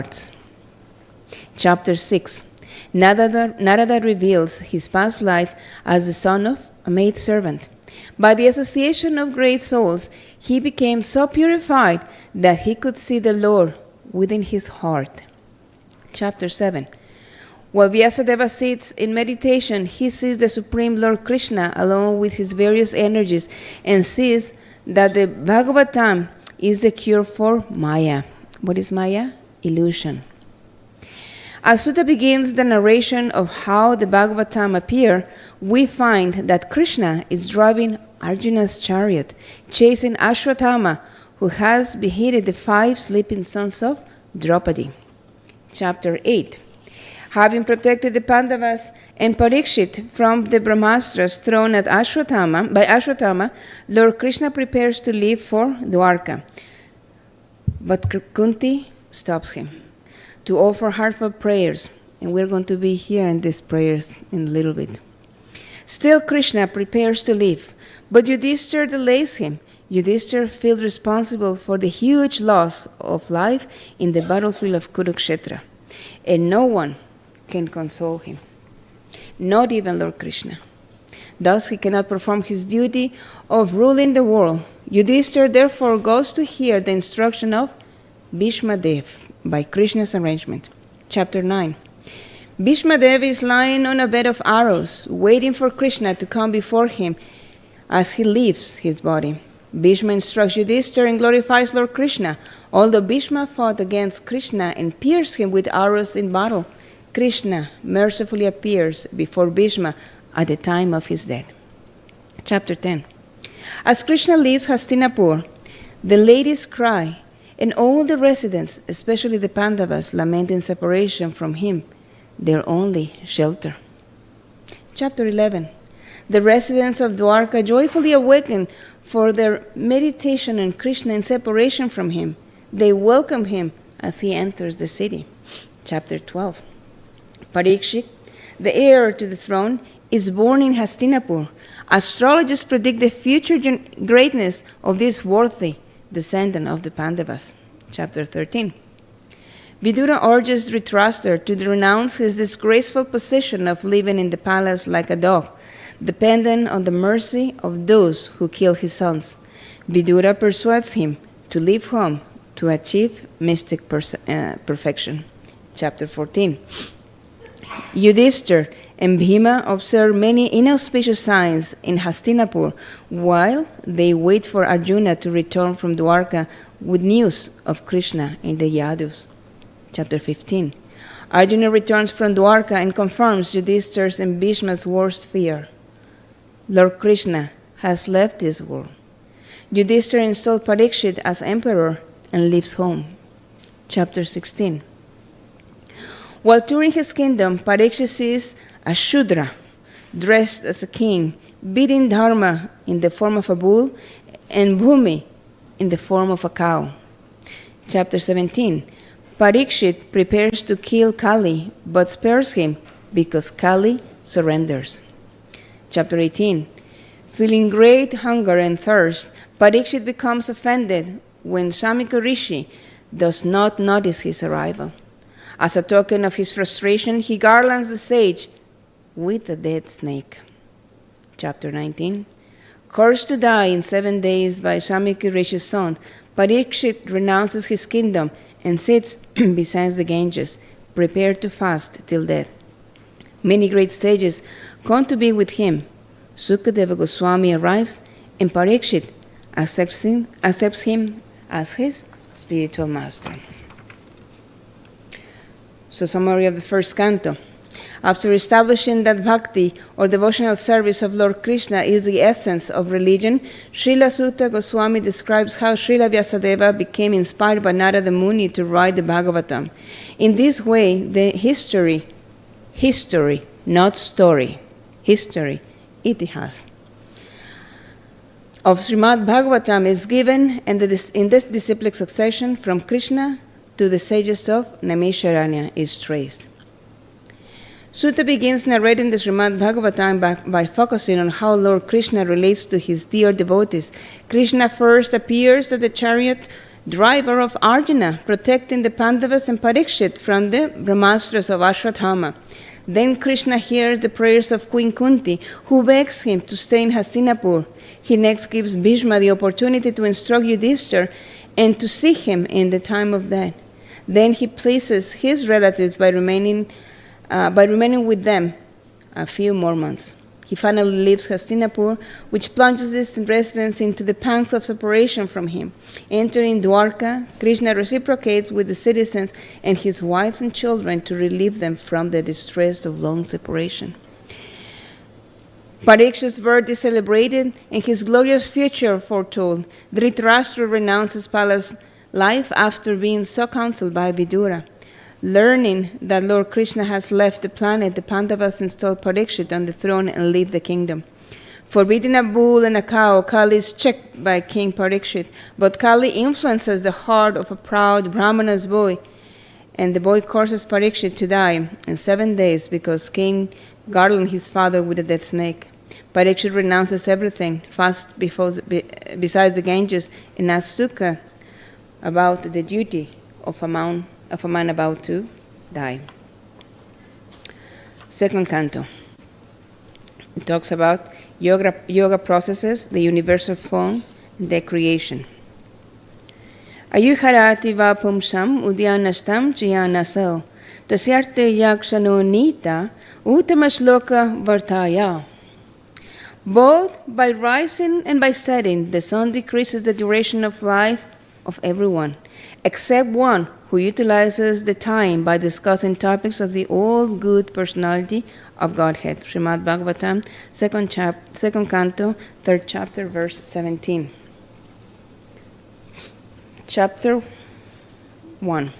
hearts. Chapter 6. Narada reveals his past life as the son of a maidservant. By the association of great souls, he became so purified that he could see the Lord within his heart. Chapter 7. While Vyasadeva sits in meditation, he sees the Supreme Lord Krishna along with his various energies and sees that the Bhagavatham is the cure for Maya. What is Maya? Illusion. As Sutta begins the narration of how the Bhagavatham appeared, we find that Krishna is driving Arjuna's chariot, chasing Ashwatthama, who has beheaded the 5 sleeping sons of Draupadi. Chapter 8. Having protected the Pandavas and Parikshit from the Brahmastres thrown at Ashwatthama, Lord Krishna prepares to leave for Dwarka. But Kunti stops him to offer heartfelt prayers, and we're going to be here in these prayers in a little bit. Still, Krishna prepares to leave, but Yudhishthira delays him. Yudhishthira feels responsible for the huge loss of life in the battlefield of Kurukshetra, and no one can console him, not even Lord Krishna. Thus, he cannot perform his duty of ruling the world. Yudhishthira therefore goes to hear the instruction of Bhishma Dev by Krishna's arrangement. Chapter 9. Bhishma Dev is lying on a bed of arrows, waiting for Krishna to come before him as he leaves his body. Bhishma instructs Yudhishthira and glorifies Lord Krishna. Although Bhishma fought against Krishna and pierced him with arrows in battle, Krishna mercifully appears before Bhishma at the time of his death. Chapter 10. As Krishna leaves Hastinapur, the ladies cry, and all the residents, especially the Pandavas, lament in separation from him, their only shelter. Chapter 11. The residents of Dwarka joyfully awaken for their meditation on Krishna in separation from him. They welcome him as he enters the city. Chapter 12. Parikshit, the heir to the throne, is born in Hastinapur. Astrologers predict the future greatness of this worthy descendant of the Pandavas. Chapter 13. Vidura urges Dhritarashtra to renounce his disgraceful position of living in the palace like a dog, dependent on the mercy of those who kill his sons. Vidura persuades him to leave home to achieve mystic perfection. Chapter 14. Yudhishthira and Bhima observe many inauspicious signs in Hastinapur while they wait for Arjuna to return from Dwarka with news of Krishna and the Yadus. Chapter 15. Arjuna returns from Dwarka and confirms Yudhishthira's and Bhishma's worst fear. Lord Krishna has left this world. Yudhishthira installed Parikshit as emperor and leaves home. Chapter 16. While touring his kingdom, Parikshit sees a Shudra dressed as a king, beating Dharma in the form of a bull and Bhumi in the form of a cow. Chapter 17. Parikshit prepares to kill Kali, but spares him because Kali surrenders. Chapter 18. Feeling great hunger and thirst, Parikshit becomes offended when Samika Rishi does not notice his arrival. As a token of his frustration, he garlands the sage with a dead snake. Chapter 19. Cursed to die in 7 days by Samika Rishi's son, Parikshit renounces his kingdom and sits beside the Ganges, prepared to fast till death. Many great sages come to be with him. Sukadeva Goswami arrives, and Parikshit accepts him as his spiritual master. So, summary of the first canto. After establishing that bhakti or devotional service of Lord Krishna is the essence of religion, Srila Sutta Goswami describes how Srila Vyasadeva became inspired by Narada Muni to write the Bhagavatam. In this way, the history, not story, history, itihas, of Srimad Bhagavatam is given in this disciplic succession from Krishna to the sages of Naimisharanya is traced. Sutta begins narrating the Srimad Bhagavatam by focusing on how Lord Krishna relates to his dear devotees. Krishna first appears at the chariot driver of Arjuna, protecting the Pandavas and Parikshit from the Brahmastras of Ashwatthama. Then Krishna hears the prayers of Queen Kunti, who begs him to stay in Hastinapur. He next gives Bhishma the opportunity to instruct Yudhishthira and to see him in the time of death. Then he pleases his relatives by remaining with them a few more months. He finally leaves Hastinapur, which plunges his residents into the pangs of separation from him. Entering Dwarka, Krishna reciprocates with the citizens and his wives and children to relieve them from the distress of long separation. Parikshit's birth is celebrated and his glorious future foretold. Dhritarashtra renounces palace life after being so counseled by Vidura. Learning that Lord Krishna has left the planet, the Pandavas install Parikshit on the throne and leave the kingdom. Forbidding a bull and a cow, Kali is checked by King Parikshit, but Kali influences the heart of a proud Brahmana's boy, and the boy causes Parikshit to die in 7 days because King garlanded his father with a dead snake. Parikshit renounces everything, fasts besides the Ganges, and asks Sukha about the duty of a man about to die. Second canto. It talks about yoga processes, the universal form, and their creation. Ayuharati va pumsam udyanastam chiyanaso tasyarte yakshano nita utamashloka vartaya. Both by rising and by setting, the sun decreases the duration of life of everyone, except one who utilizes the time by discussing topics of the all-good personality of Godhead. Srimad Bhagavatam, second canto, 3rd chapter, verse 17. Chapter 1.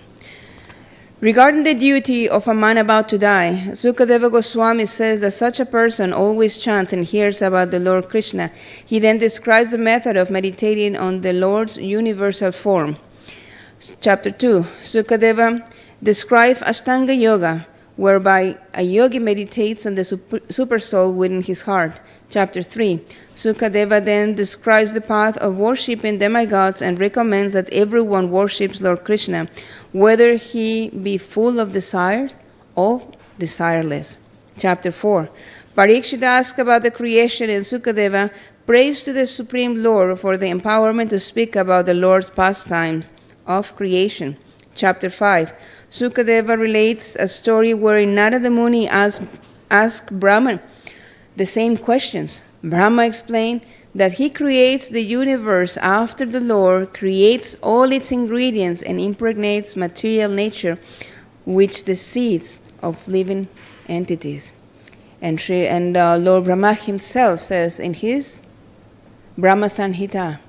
Regarding the duty of a man about to die, Sukadeva Goswami says that such a person always chants and hears about the Lord Krishna. He then describes the method of meditating on the Lord's universal form. Chapter 2, Sukadeva describes Ashtanga Yoga, whereby a yogi meditates on the super soul within his heart. Chapter 3, Sukadeva then describes the path of worshipping demigods and recommends that everyone worships Lord Krishna, whether he be full of desires or desireless. Chapter 4, Parikshit asks about the creation, and Sukadeva prays to the Supreme Lord for the empowerment to speak about the Lord's pastimes of creation. Chapter 5, Sukadeva relates a story wherein Narada Muni asked Brahma the same questions. Brahma explained that he creates the universe after the Lord creates all its ingredients and impregnates material nature with the seeds of living entities. And Lord Brahma himself says in his Brahma Sanhita,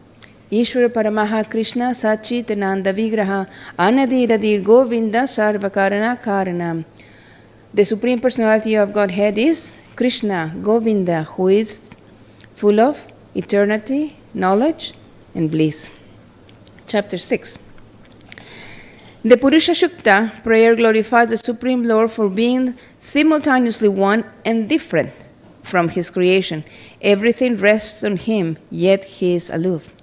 Ishvara Paramaha Krishna Sachitananda Vigraha Anadiradir Govinda Sarvakarana Karanam. The Supreme Personality of Godhead is Krishna, Govinda, who is full of eternity, knowledge, and bliss. Chapter 6. The Purusha Shukta prayer glorifies the Supreme Lord for being simultaneously one and different from his creation. Everything rests on him, yet he is aloof.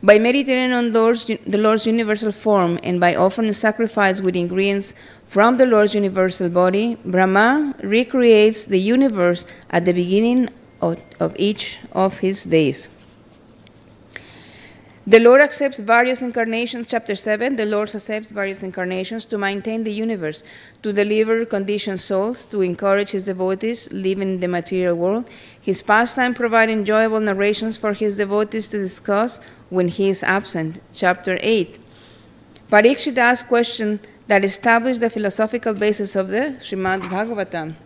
By meditating on the Lord's universal form and by offering sacrifice with ingredients from the Lord's universal body, Brahma recreates the universe at the beginning of each of his days. The Lord accepts various incarnations. Chapter 7, the Lord accepts various incarnations to maintain the universe, to deliver conditioned souls, to encourage his devotees living in the material world. His pastime provides enjoyable narrations for his devotees to discuss when he is absent. Chapter 8, Parikshit asks questions that establish the philosophical basis of the Srimad Bhagavatam.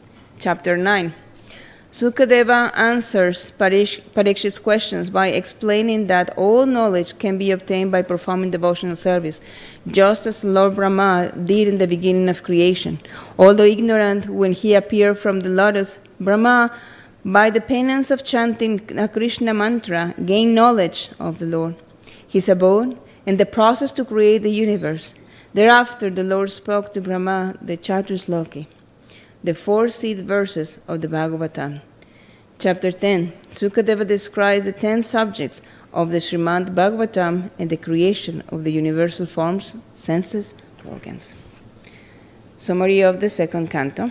Chapter 9, Sukadeva answers Parikshit's questions by explaining that all knowledge can be obtained by performing devotional service, just as Lord Brahma did in the beginning of creation. Although ignorant when he appeared from the lotus, Brahma, by the penance of chanting a Krishna mantra, gained knowledge of the Lord, his abode, and the process to create the universe. Thereafter, the Lord spoke to Brahma the Chatusloki, the 4 seed verses of the Bhagavatam. Chapter 10, Sukadeva describes the 10 subjects of the Srimad Bhagavatam and the creation of the universal forms, senses, organs. Summary of the second canto.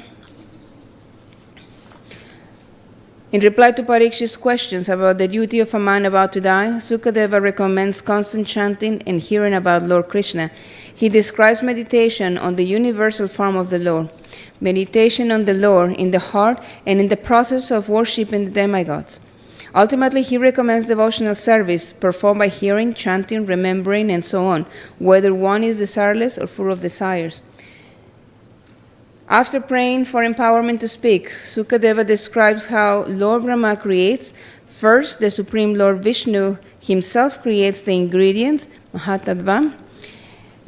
In reply to Parikshit's questions about the duty of a man about to die, Sukadeva recommends constant chanting and hearing about Lord Krishna. He describes meditation on the universal form of the Lord, meditation on the Lord in the heart and in the process of worshipping the demigods. Ultimately, he recommends devotional service performed by hearing, chanting, remembering, and so on, whether one is desireless or full of desires. After praying for empowerment to speak, Sukadeva describes how Lord Brahma creates. First, the Supreme Lord Vishnu himself creates the ingredients, Mahatattva,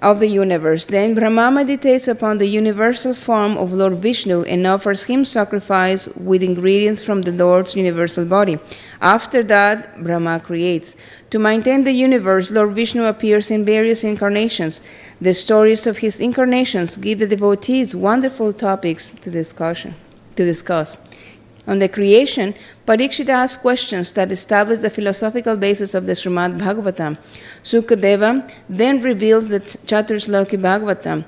of the universe. Then Brahma meditates upon the universal form of Lord Vishnu and offers him sacrifice with ingredients from the Lord's universal body. After that, Brahma creates. To maintain the universe, Lord Vishnu appears in various incarnations. The stories of his incarnations give the devotees wonderful topics to discuss. On the creation, Parikshit asks questions that establish the philosophical basis of the Srimad Bhagavatam. Sukadeva then reveals the Chaturshloki Bhagavatam,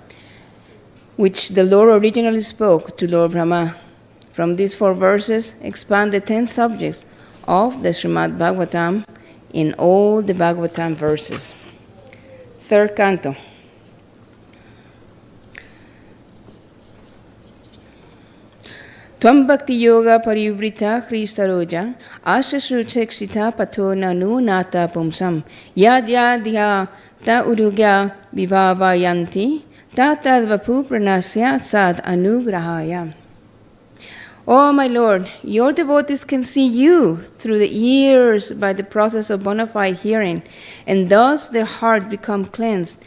which the Lord originally spoke to Lord Brahma. From these 4 verses expand the 10 subjects of the Srimad Bhagavatam in all the Bhagavatam verses. Third canto. Tvam bhakti yoga parivrita kristaroja ashashruchekshita pato nanu nata pumsam yad yadya ta urugya vivavayanti ta tadvapu pranasya sad anugrahaya. Oh, my Lord, your devotees can see you through the ears by the process of bona fide hearing, and thus their heart become cleansed,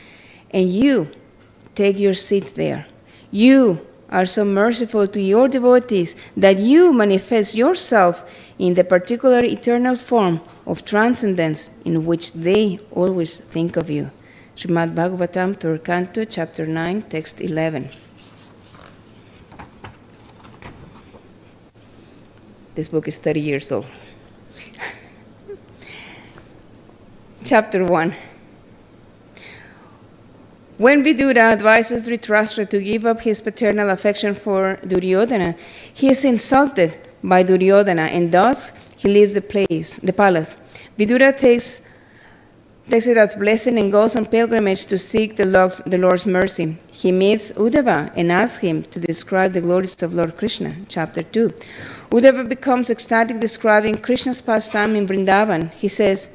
and you take your seat there. You are so merciful to your devotees that you manifest yourself in the particular eternal form of transcendence in which they always think of you. Srimad Bhagavatam, 3rd Canto, Chapter 9, Text 11. This book is 30 years old. Chapter 1. When Vidura advises Dhritarashtra to give up his paternal affection for Duryodhana, he is insulted by Duryodhana, and thus he leaves the palace. Vidura takes it as blessing and goes on pilgrimage to seek the Lord's mercy. He meets Uddhava and asks him to describe the glories of Lord Krishna. Chapter 2. Uddhava becomes ecstatic describing Krishna's pastime in Vrindavan. He says,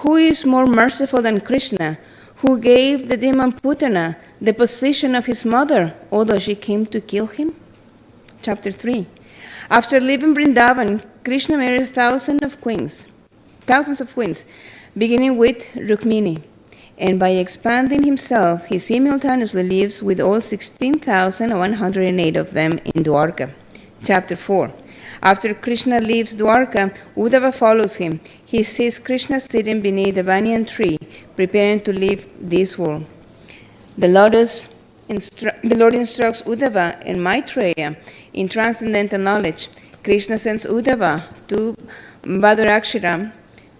"Who is more merciful than Krishna, who gave the demon Putana the position of his mother, although she came to kill him?" Chapter 3. After leaving Vrindavan, Krishna marries thousands of queens, beginning with Rukmini. And by expanding himself, he simultaneously lives with all 16,108 of them in Dwarka. Chapter 4. After Krishna leaves Dwarka, Uddhava follows him. He sees Krishna sitting beneath the banyan tree, preparing to leave this world. The Lord instructs Uddhava and Maitreya in transcendental knowledge. Krishna sends Uddhava to Badarakshiram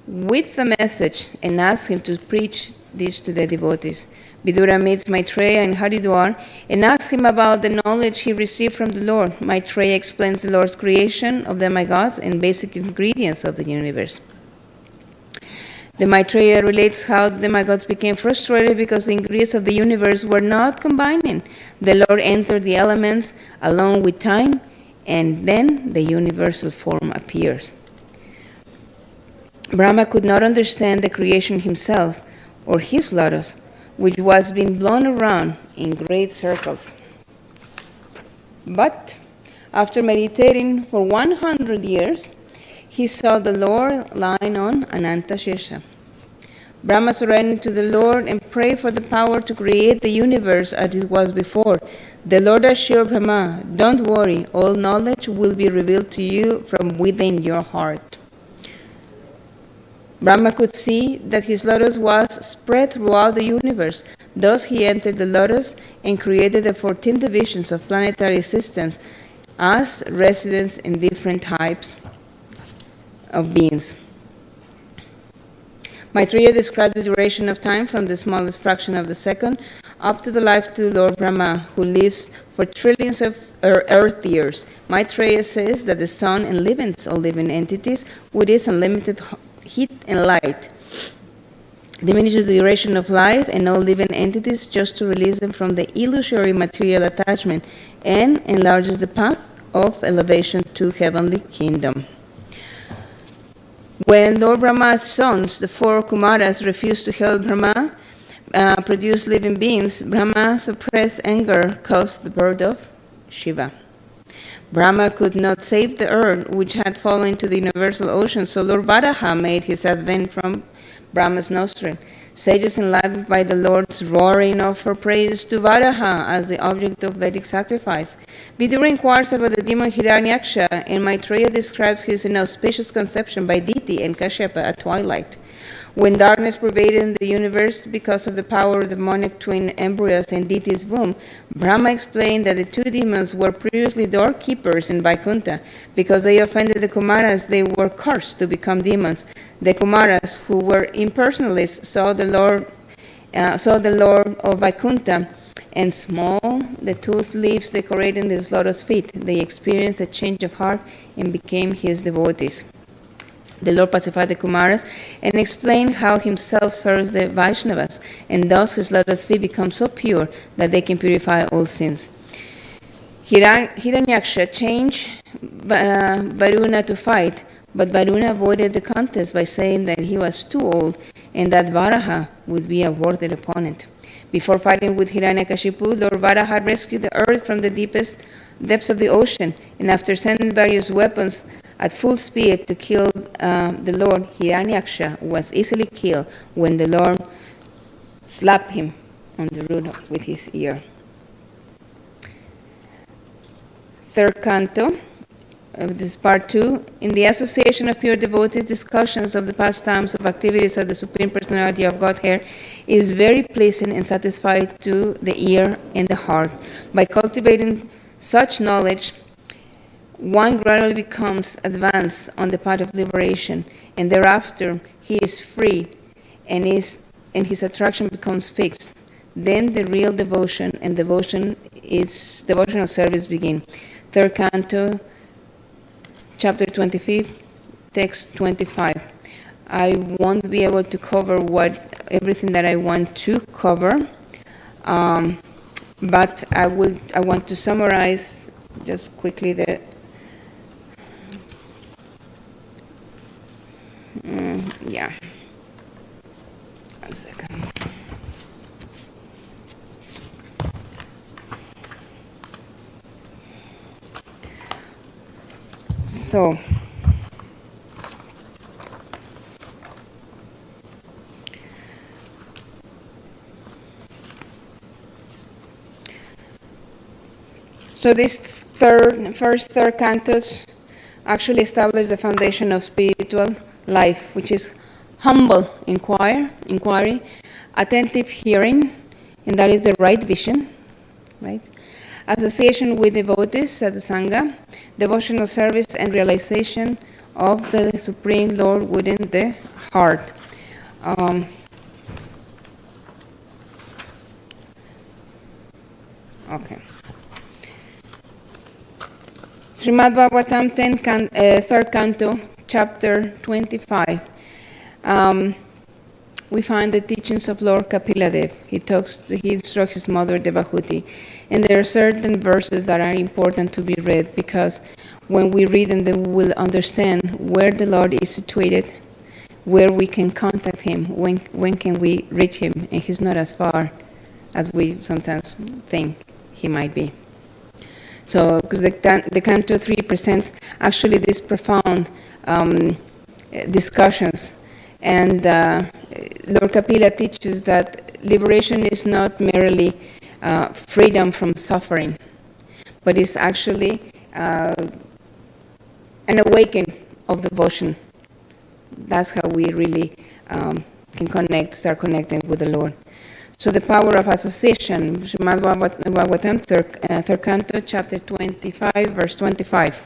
with the message and asks him to preach this to the devotees. Vidura meets Maitreya in Haridwar and asks him about the knowledge he received from the Lord. Maitreya explains the Lord's creation of demigods and basic ingredients of the universe. The Maitreya relates how the demigods became frustrated because the ingredients of the universe were not combining. The Lord entered the elements along with time, and then the universal form appeared. Brahma could not understand the creation himself or his lotus, which was being blown around in great circles. But after meditating for 100 years, he saw the Lord lying on Ananta Shesha. Brahma surrendered to the Lord and prayed for the power to create the universe as it was before. The Lord assured Brahma, "Don't worry, all knowledge will be revealed to you from within your heart." Brahma could see that his lotus was spread throughout the universe. Thus he entered the lotus and created the 14 divisions of planetary systems as residents in different types of beings. Maitreya describes the duration of time from the smallest fraction of the second up to the life to Lord Brahma, who lives for trillions of earth years. Maitreya says that the sun enlivens all living entities with its unlimited heat and light, diminishes the duration of life and all living entities just to release them from the illusory material attachment, and enlarges the path of elevation to heavenly kingdom. When Lord Brahma's sons, the four Kumaras, refused to help Brahma produce living beings, Brahma's suppressed anger caused the birth of Shiva. Brahma could not save the earth, which had fallen into the universal ocean, so Lord Varaha made his advent from Brahma's nostril. Sages enlivened by the Lord's roaring offer praise to Varaha as the object of Vedic sacrifice. Vidura inquires about the demon Hiranyaksha, and Maitreya describes his inauspicious conception by Diti and Kashyapa at twilight. When darkness pervaded the universe because of the power of the demonic twin embryos in Diti's womb, Brahma explained that the two demons were previously doorkeepers in Vaikuntha. Because they offended the Kumaras, they were cursed to become demons. The Kumaras, who were impersonalists, saw the Lord of Vaikuntha, and small the two leaves decorating his lotus feet. They experienced a change of heart and became his devotees. The Lord pacified the Kumaras and explained how himself serves the Vaishnavas, and thus his lotus feet become so pure that they can purify all sins. Hiranyaksha changed Varuna to fight, but Varuna avoided the contest by saying that he was too old and that Varaha would be a worthy opponent. Before fighting with Hiranyakashipu, Lord Varaha rescued the earth from the deepest depths of the ocean, and after sending various weapons at full speed to kill the Lord, Hiranyaksha was easily killed when the Lord slapped him on the root with his ear. Third canto, this is part 2. In the association of pure devotees, discussions of the pastimes of activities of the Supreme Personality of Godhead is very pleasing and satisfying to the ear and the heart. By cultivating such knowledge, one gradually becomes advanced on the path of liberation, and thereafter he is free, and his attraction becomes fixed. Then the real devotion and devotional service begin. Third canto, chapter 25, text 25. I won't be able to cover everything that I want to cover, but I want to summarize just quickly the. Yeah. One second. So, this third cantos actually establish the foundation of spiritual life, which is humble inquiry, attentive hearing, and that is the right vision, right? Association with devotees, sadhusanga, devotional service, and realization of the Supreme Lord within the heart. Okay. Srimad Bhagavatam, 3rd canto, chapter 25. We find the teachings of Lord Kapiladev. He instructs his mother Devahuti. And there are certain verses that are important to be read, because when we read them, we will understand where the Lord is situated, where we can contact him, when can we reach him, and he's not as far as we sometimes think he might be. So, because the Canto 3 presents actually these profound discussions, and Lord Kapila teaches that liberation is not merely freedom from suffering, but it's actually an awakening of devotion. That's how we really can start connecting with the Lord. So the power of association, Srimad Bhagavatam, 3rd canto, chapter 25, verse 25.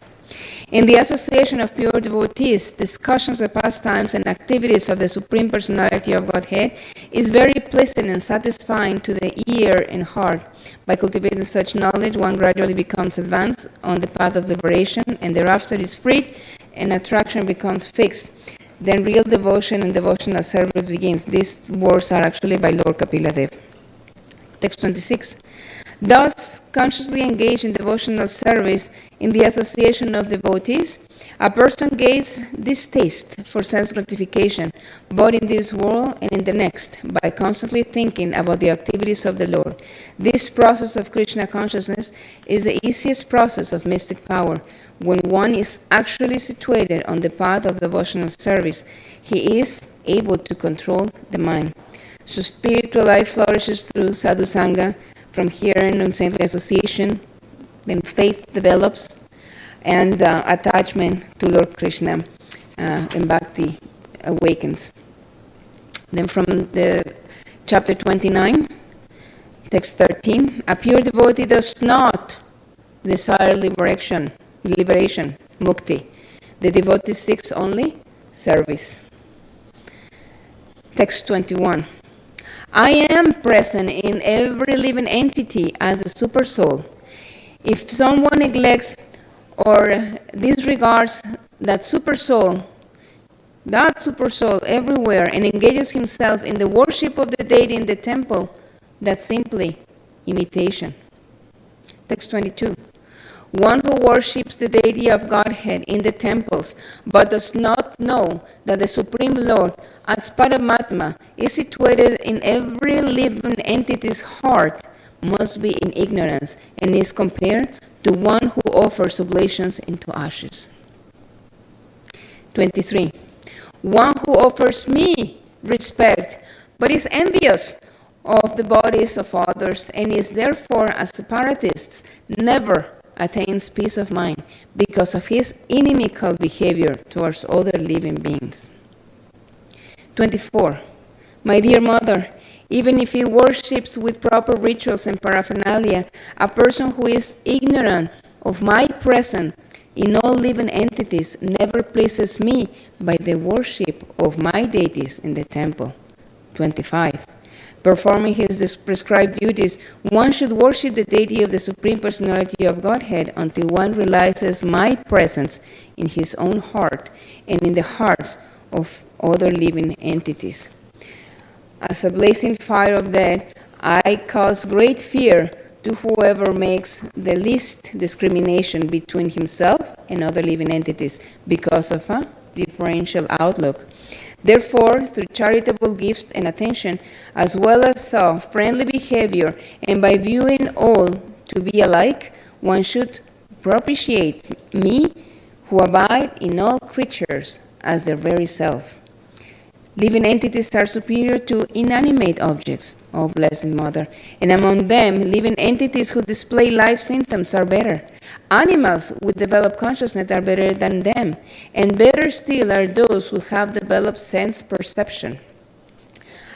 In the association of pure devotees, discussions of pastimes and activities of the Supreme Personality of Godhead is very pleasant and satisfying to the ear and heart. By cultivating such knowledge, one gradually becomes advanced on the path of liberation, and thereafter is freed, and attraction becomes fixed. Then real devotion and devotional service begins. These words are actually by Lord Kapila Dev. Text 26. Thus, consciously engaged in devotional service in the association of devotees, a person gains distaste for self-gratification, both in this world and in the next, by constantly thinking about the activities of the Lord. This process of Krishna consciousness is the easiest process of mystic power. When one is actually situated on the path of devotional service, he is able to control the mind. So spiritual life flourishes through sadhu sangha, from hearing and saintly association, then faith develops, and attachment to Lord Krishna and bhakti awakens. Then from the chapter 29, text 13, a pure devotee does not desire liberation, mukti. The devotee seeks only service. Text 21. I am present in every living entity as a super soul. If someone neglects or disregards that super soul everywhere, and engages himself in the worship of the deity in the temple, that's simply imitation. Text 22. One who worships the deity of Godhead in the temples, but does not know that the Supreme Lord, as Paramatma, is situated in every living entity's heart, must be in ignorance, and is compared to one who offers oblations into ashes. 23. One who offers me respect, but is envious of the bodies of others, and is therefore a separatist, never attains peace of mind because of his inimical behavior towards other living beings. 24. My dear mother, even if he worships with proper rituals and paraphernalia, a person who is ignorant of my presence in all living entities never pleases me by the worship of my deities in the temple. 25. Performing his prescribed duties, one should worship the deity of the Supreme Personality of Godhead until one realizes my presence in his own heart and in the hearts of other living entities. As a blazing fire of death, I cause great fear to whoever makes the least discrimination between himself and other living entities because of a differential outlook. Therefore, through charitable gifts and attention, as well as through friendly behavior, and by viewing all to be alike, one should propitiate me who abide in all creatures as their very self. Living entities are superior to inanimate objects, O Blessed Mother, and among them, living entities who display life symptoms are better. Animals with developed consciousness are better than them, and better still are those who have developed sense perception.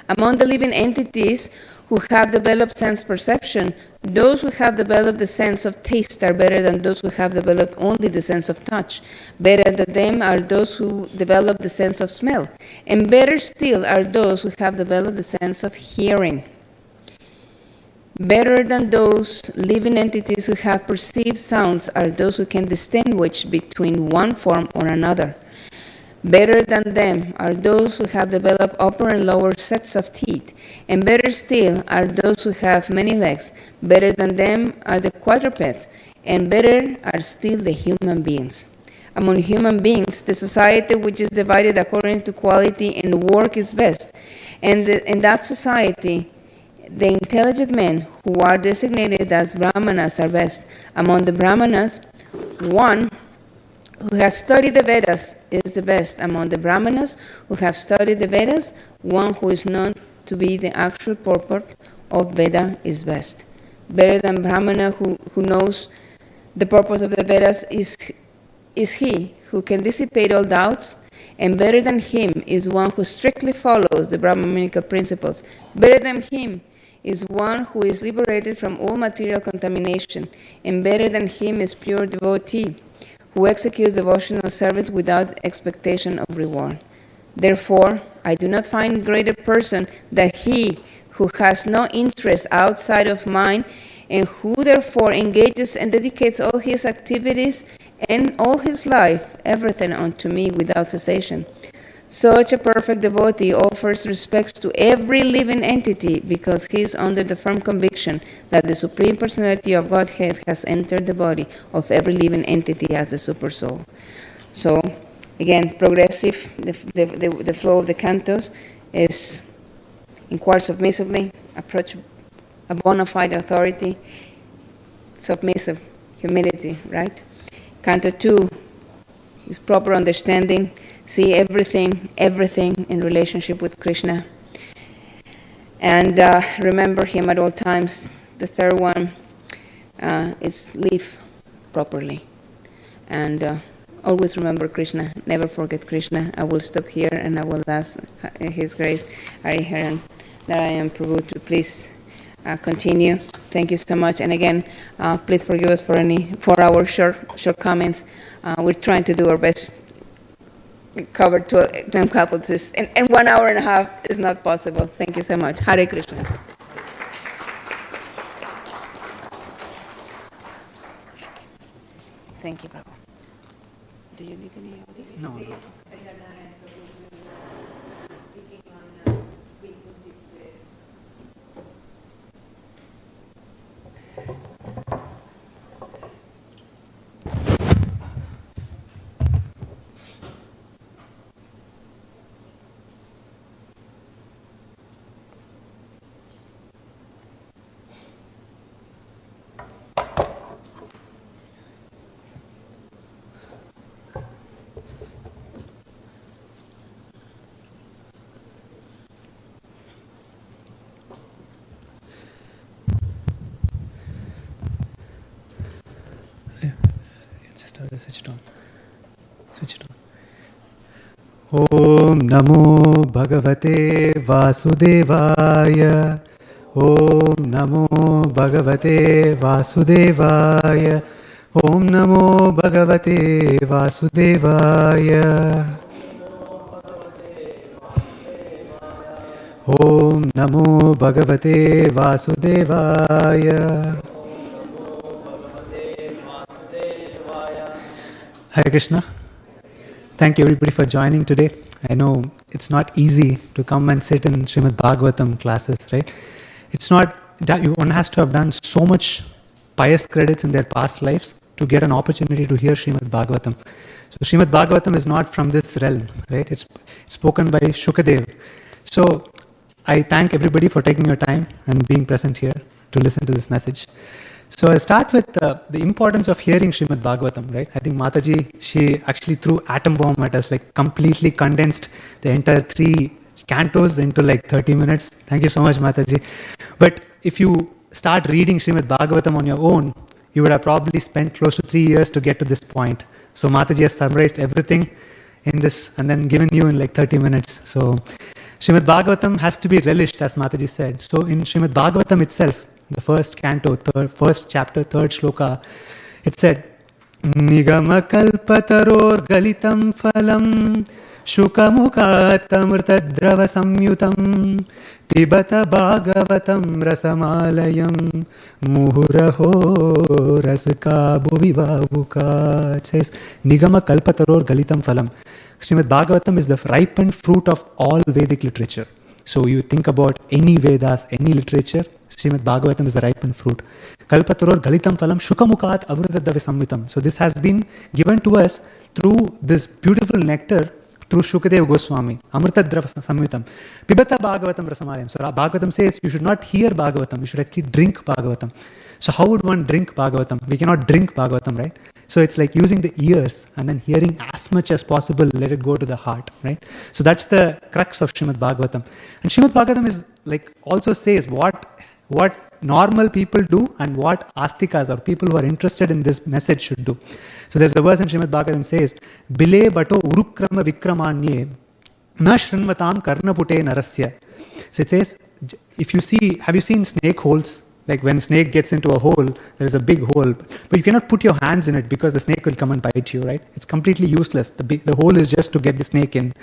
Among the living entities who have developed sense perception, those who have developed the sense of taste are better than those who have developed only the sense of touch. Better than them are those who develop the sense of smell, and better still are those who have developed the sense of hearing. Better than those living entities who have perceived sounds are those who can distinguish between one form or another. Better than them are those who have developed upper and lower sets of teeth, and better still are those who have many legs. Better than them are the quadrupeds, and better are still the human beings. Among human beings, the society which is divided according to quality and work is best, and in that society, the intelligent men who are designated as Brahmanas are best. Among the Brahmanas, one who has studied the Vedas is the best. Among the Brahmanas who have studied the Vedas, one who is known to be the actual purport of Veda is best. Better than Brahmana who knows the purpose of the Vedas is he who can dissipate all doubts, and better than him is one who strictly follows the Brahmanical principles. Better than him is one who is liberated from all material contamination, and better than him is pure devotee, who executes devotional service without expectation of reward. Therefore, I do not find greater person than he who has no interest outside of mine, and who therefore engages and dedicates all his activities and all his life, everything unto me without cessation. Such a perfect devotee offers respects to every living entity because he is under the firm conviction that the Supreme Personality of Godhead has entered the body of every living entity as the Supersoul. So, again, progressive, the flow of the cantos is inquire submissively, approach a bona fide authority, submissive, humility, right? Canto 2 is proper understanding, see everything in relationship with Krishna. And remember him at all times. The third one is live properly. And always remember Krishna, never forget Krishna. I will stop here and I will ask His Grace, Hariharan, Narayan Prabhu to please continue. Thank you so much. And again, please forgive us for our shortcomings. We're trying to do our best. Cover 10 couples in 1 hour and a half is not possible. Thank you so much. Hare Krishna. Thank you, Prabhu. Do you need any of these? No. Switch it on. Om Namo Bhagavate Vasudevaya. Om Namo Bhagavate Vasudevaya. Om Namo Bhagavate Vasudevaya. Om Namo Bhagavate Vasudevaya. Hare Krishna. Thank you everybody for joining today. I know it's not easy to come and sit in Srimad Bhagavatam classes, right? It's not that one has to have done so much pious credits in their past lives to get an opportunity to hear Srimad Bhagavatam. So Srimad Bhagavatam is not from this realm, right? It's spoken by Shukadev. So I thank everybody for taking your time and being present here to listen to this message. So I'll start with the importance of hearing Srimad Bhagavatam, right? I think Mataji, she actually threw atom bomb at us, like completely condensed the entire 3 cantos into like 30 minutes. Thank you so much, Mataji. But if you start reading Srimad Bhagavatam on your own, you would have probably spent close to 3 years to get to this point. So Mataji has summarized everything in this and then given you in like 30 minutes. So Srimad Bhagavatam has to be relished, as Mataji said. So in Srimad Bhagavatam itself, the first canto, first chapter, 3rd shloka, it said, Nigama kalpataror galitam phalam shukamukhatamrtadrava samyutam pibata bhagavatam rasamalayam muhuraho rasvika bhuvivavuka. It says, Nigama kalpataror galitam phalam. Srimad Bhagavatam is the ripened fruit of all Vedic literature. So you think about any Vedas, any literature, Srimad Bhagavatam is the ripened fruit. Kalpataror galitam phalam shukamukhat avruddhadavi samvitam. So this has been given to us through this beautiful nectar through Shukadev Goswami. Amritadrava samvitam. Pibata Bhagavatam rasamalayam. So Bhagavatam says you should not hear Bhagavatam, you should actually drink Bhagavatam. So how would one drink Bhagavatam? We cannot drink Bhagavatam, right? So it's like using the ears and then hearing as much as possible, let it go to the heart, right? So that's the crux of Srimad Bhagavatam. And Srimad Bhagavatam is like also says what normal people do and what astikas or people who are interested in this message should do. So there's a verse in Srimad Bhagavatam says, Bile bato urukrama vikramanye na shrinvatam karnapute narasya. So it says, if you see, have you seen snake holes? Like when snake gets into a hole, there is a big hole, but you cannot put your hands in it because the snake will come and bite you, right? It's completely useless. The hole is just to get the snake in.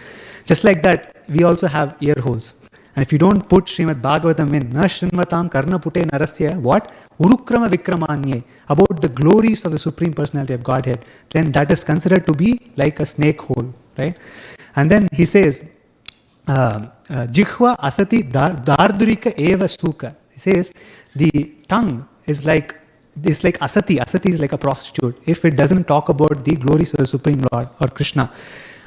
Just like that, we also have ear holes. And if you don't put Srimad Bhagavatam in, na shrinvatam karna pute narasya, what? Urukrama vikramanye, about the glories of the Supreme Personality of Godhead, then that is considered to be like a snake hole, right? And then he says, Jihva asati dardurika eva suka. He says, the tongue is like asati. Asati is like a prostitute if it doesn't talk about the glories of the Supreme Lord or Krishna.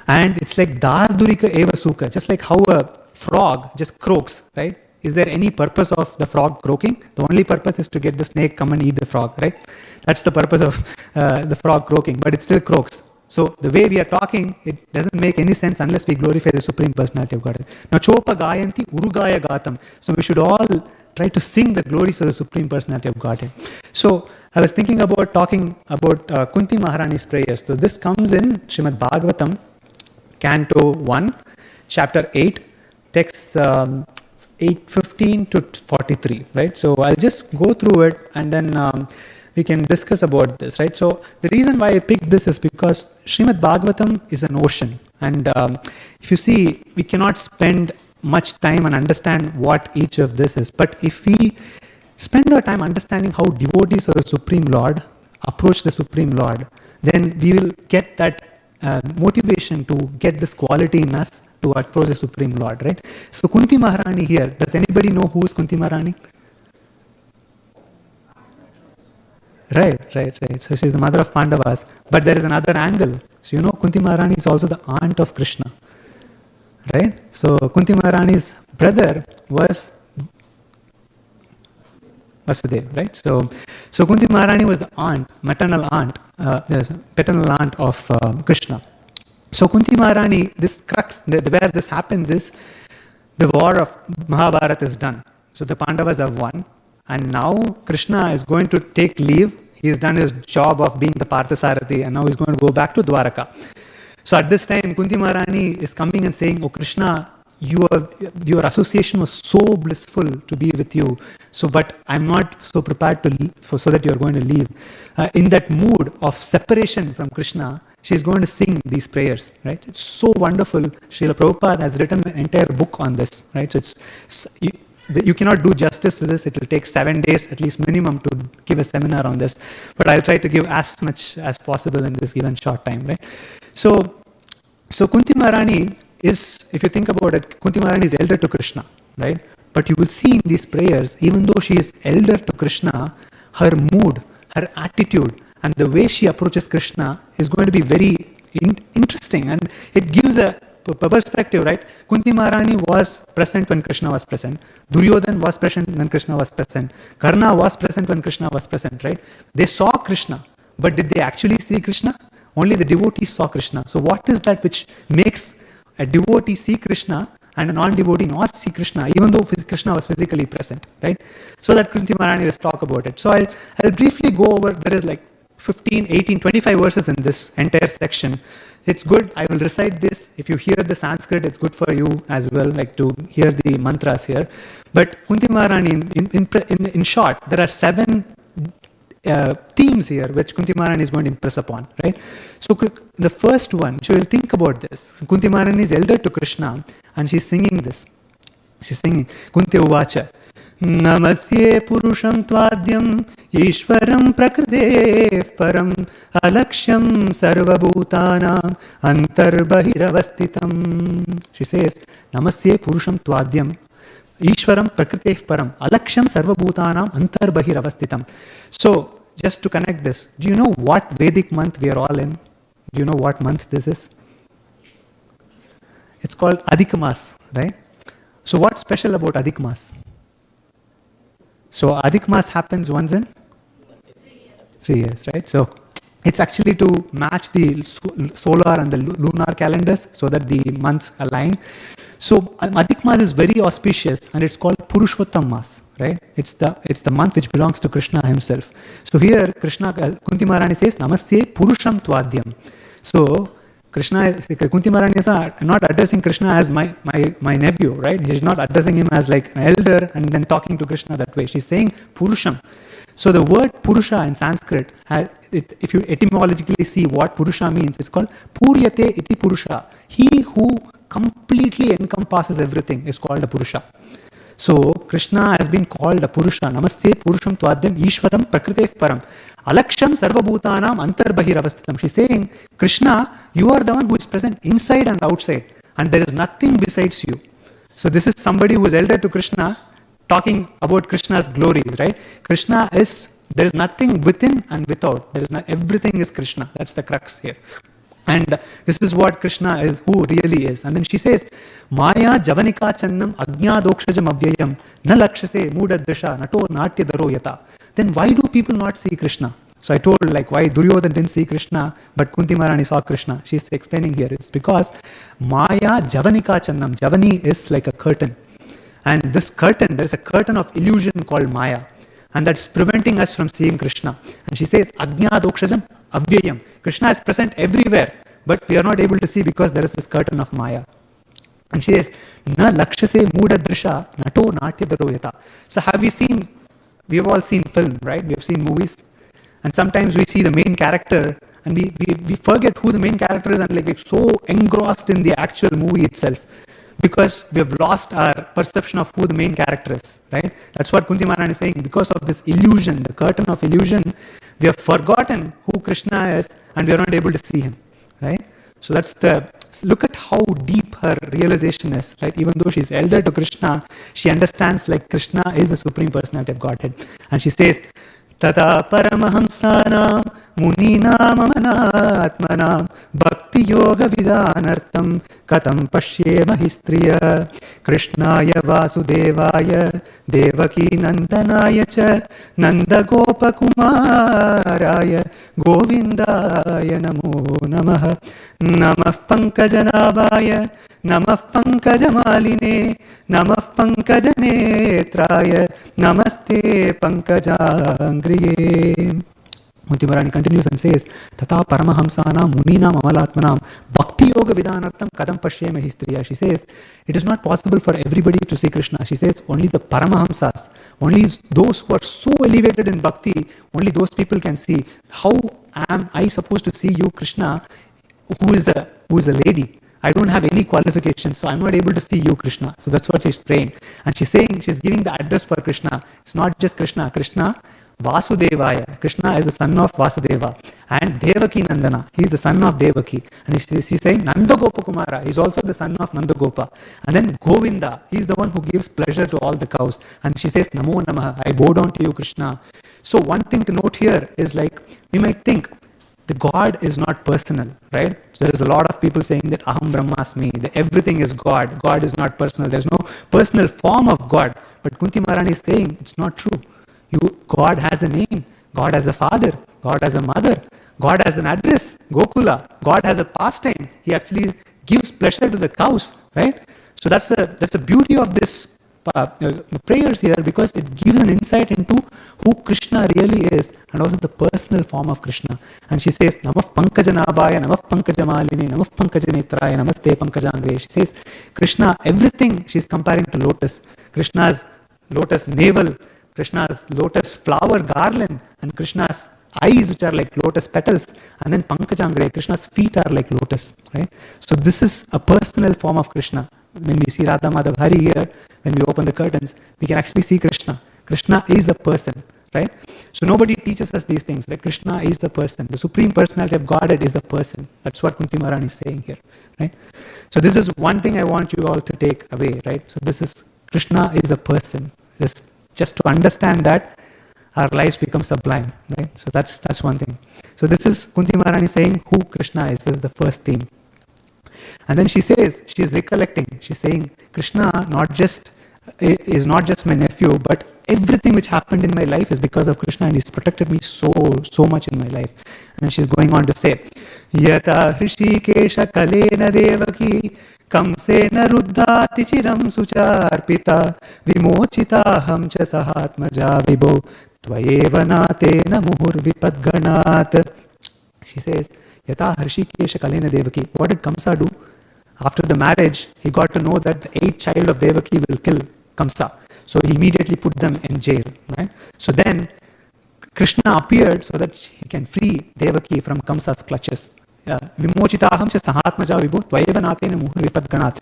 And it's like dardurika eva suka, just like how a frog just croaks, right? Is there any purpose of the frog croaking? The only purpose is to get the snake come and eat the frog, right? That's the purpose of the frog croaking, but it still croaks. So the way we are talking, it doesn't make any sense unless we glorify the Supreme Personality of Godhead. Now, chopa gayanti urugaya gatam. So we should all try to sing the glories of the Supreme Personality of Godhead. So I was thinking about talking about Kunti Maharani's prayers. So this comes in Srimad Bhagavatam, Canto 1, Chapter 8, texts 8:15 to 43, right? So I'll just go through it and then we can discuss about this, right? So the reason why I picked this is because Srimad Bhagavatam is an ocean. And if you see, we cannot spend much time and understand what each of this is. But if we spend our time understanding how devotees of the Supreme Lord approach the Supreme Lord, then we will get that motivation to get this quality in us to approach the Supreme Lord, right? So Kunti Maharani here, does anybody know who is Kunti Maharani? Right. So she's the mother of Pandavas. But there is another angle. So you know Kunti Maharani is also the aunt of Krishna. Right? So Kunti Maharani's brother was Vasudev, right? So Kunti Maharani was the aunt, paternal aunt of Krishna. So Kunti Maharani, this crux, where this happens is the war of Mahabharata is done. So the Pandavas have won. And now Krishna is going to take leave. He has done his job of being the Parthasarathi and now he's going to go back to Dwaraka. So at this time, Kunti Maharani is coming and saying, "Oh Krishna, your association was so blissful to be with you. So, but I'm not so prepared to leave, so that you're going to leave." In that mood of separation from Krishna, she's going to sing these prayers, right? It's so wonderful. Srila Prabhupada has written an entire book on this, right? So you cannot do justice to this. It will take 7 days at least minimum to give a seminar on this. But I'll try to give as much as possible in this given short time, right? So Kunti Maharani is, if you think about it, Kunti Maharani is elder to Krishna, right? But you will see in these prayers, even though she is elder to Krishna, her mood, her attitude, and the way she approaches Krishna is going to be very interesting, and it gives a perspective, right? Kunti Maharani was present when Krishna was present. Duryodhan was present when Krishna was present. Karna was present when Krishna was present, right? They saw Krishna, but did they actually see Krishna? Only the devotees saw Krishna. So what is that which makes a devotee see Krishna and a non-devotee not see Krishna, even though Krishna was physically present, right? So that Kunti Maharani will talk about it. So I'll briefly go over, there is like 15, 18, 25 verses in this entire section. It's good. I will recite this. If you hear the Sanskrit, it's good for you as well, like to hear the mantras here. But Kunti Maharani, in short, there are 7 themes here which Kunti Maharani is going to impress upon, right? So the first one, so you'll think about this. Kunti Maharani is elder to Krishna and she's singing this. She's singing Kunti Uvacha Namasye Purusham Tvadyam Ishwaram Prakritev Param Alaksham Sarvabhutanam Antarbahiravastitam. She says, Namasye Purusham Tvadyam Ishwaram Prakritev Param Alaksham Sarvabhutanam Antarbahiravastitam. So, just to connect this, do you know what Vedic month we are all in? Do you know what month this is? It's called Adhik Mas, right? So what's special about Adhik Mas? So Adhik Mas happens once in 3 years, right? So it's actually to match the solar and the lunar calendars so that the months align. So Adhik Mas is very auspicious and it's called Purushottam Mas, right? It's the month which belongs to Krishna himself. So here Krishna, Kunti Maharani says, Namasye Purusham Tvadyam. So Krishna, Kunti Maharani is not addressing Krishna as my nephew, right? She's not addressing him as like an elder and then talking to Krishna that way. She's saying Purusham. So the word Purusha in Sanskrit, if you etymologically see what Purusha means, it's called Puryate iti Purusha. He who completely encompasses everything is called a Purusha. So Krishna has been called a Purusha. Namaste Purusham Tvadyam Ishwaram Prakritev Param. Alaksham Sarvabhutanam Antarbahiravastitam. She's saying, Krishna, you are the one who is present inside and outside, and there is nothing besides you. So this is somebody who is elder to Krishna talking about Krishna's glories, right? Krishna is, there is nothing within and without. There is everything is Krishna. That's the crux here. And this is what Krishna is, who really is. And then she says, Maya Javanika Channam Ajnadokshajam Avyayam Na Lakshase Mudadrisha Nato Natyadaro Yata. Then why do people not see Krishna? So I told like why Duryodhan didn't see Krishna, but Kunti Maharani saw Krishna. She's explaining here. It's because Maya Javanika Channam. Javani is like a curtain. And this curtain, there is a curtain of illusion called Maya. And that's preventing us from seeing Krishna. And she says, Ajnadokshajam Avyayam. Krishna is present everywhere, but we are not able to see because there is this curtain of Maya. And she says, Na lakshase mudadrisha nato natyadaro yata. So we have all seen film, right? We have seen movies. And sometimes we see the main character and we forget who the main character is and like we're so engrossed in the actual movie itself. Because we have lost our perception of who the main character is, right? That's what Kunti Maharani is saying. Because of this illusion, the curtain of illusion, we have forgotten who Krishna is and we are not able to see him, right? So look at how deep her realization is, right? Even though she's elder to Krishna, she understands like Krishna is the Supreme Personality of Godhead. And she says, Tata Paramahamsanam Muninam Amalatmanam Bhakti Yoga Vidanartam Katam Pashyema Histriya Krishnaya Vasudevaya Devaki Nandanaya Cha Nanda Gopa Kumaraya Govindaya Namo Namaha Namah Pankajanabhaya Namah Pankajamaline Namah Pankajanetraya Namaste Pankajangriye. Kunti Maharani continues and says, Tata Paramahamsana Munina Amalatmanam Bhakti Yoga Vidanartam Kadam Pashyema Histriya. She says, it is not possible for everybody to see Krishna. She says, only the Paramahamsas, only those who are so elevated in Bhakti, only those people can see. How am I supposed to see you, Krishna, who is a lady? I don't have any qualifications, so I'm not able to see you, Krishna. So that's what she's praying. And she's saying, she's giving the address for Krishna. It's not just Krishna. Krishna Vasudevaya. Krishna is the son of Vasudeva. And Devaki Nandana. He is the son of Devaki. And she's saying Nanda Gopa Kumara. He is also the son of Nanda Gopa. And then Govinda. He is the one who gives pleasure to all the cows. And she says Namo Namaha. I bow down to you, Krishna. So one thing to note here is like, we might think, the God is not personal, right? So there is a lot of people saying that Aham Brahmasmi, that everything is God. God is not personal. There's no personal form of God. But Kunti Maharani is saying it's not true. God has a name. God has a father. God has a mother. God has an address. Gokula. God has a pastime. He actually gives pleasure to the cows, right? So that's the beauty of this prayers here, because it gives an insight into who Krishna really is and also the personal form of Krishna. And she says, Namah Pankajanabhaya, Namah Pankajamalini, Namah Pankajanetraya, Namaste Pankajangre. She says, Krishna, everything she's comparing to lotus. Krishna's lotus navel, Krishna's lotus flower garland, and Krishna's eyes which are like lotus petals, and then Pankajangre, Krishna's feet are like lotus, right? So this is a personal form of Krishna. When we see Radha Madhav Hari here, when we open the curtains, we can actually see Krishna. Krishna is a person, right? So nobody teaches us these things, right? Krishna is a person. The Supreme Personality of Godhead is a person. That's what Kunti Maharani is saying here, right? So this is one thing I want you all to take away, right? So this is, Krishna is a person. Just to understand that, our lives become sublime, right? So that's one thing. So this is Kunti Maharani saying who Krishna is. This is the first theme. And then she says, she is recollecting, she's saying, Krishna is not just my nephew, but everything which happened in my life is because of Krishna, and he's protected me so much in my life. And then she's going on to say, Yata Hrishikesha Kalena Devaki Kamsena Ruddhati Chiram Sucharpita Vimochita cha Sahatmaja Vibho Tvayeva Natena Muhur Vipadganat. She says, Yata Hrishikesha Kalena Devaki. What did Kamsa do? After the marriage, he got to know that the 8th child of Devaki will kill Kamsa. So he immediately put them in jail. Right? So then Krishna appeared so that he can free Devaki from Kamsa's clutches. Vimochitaham cha sahatmaja vibhu tvayeva natena muhur vipadganat.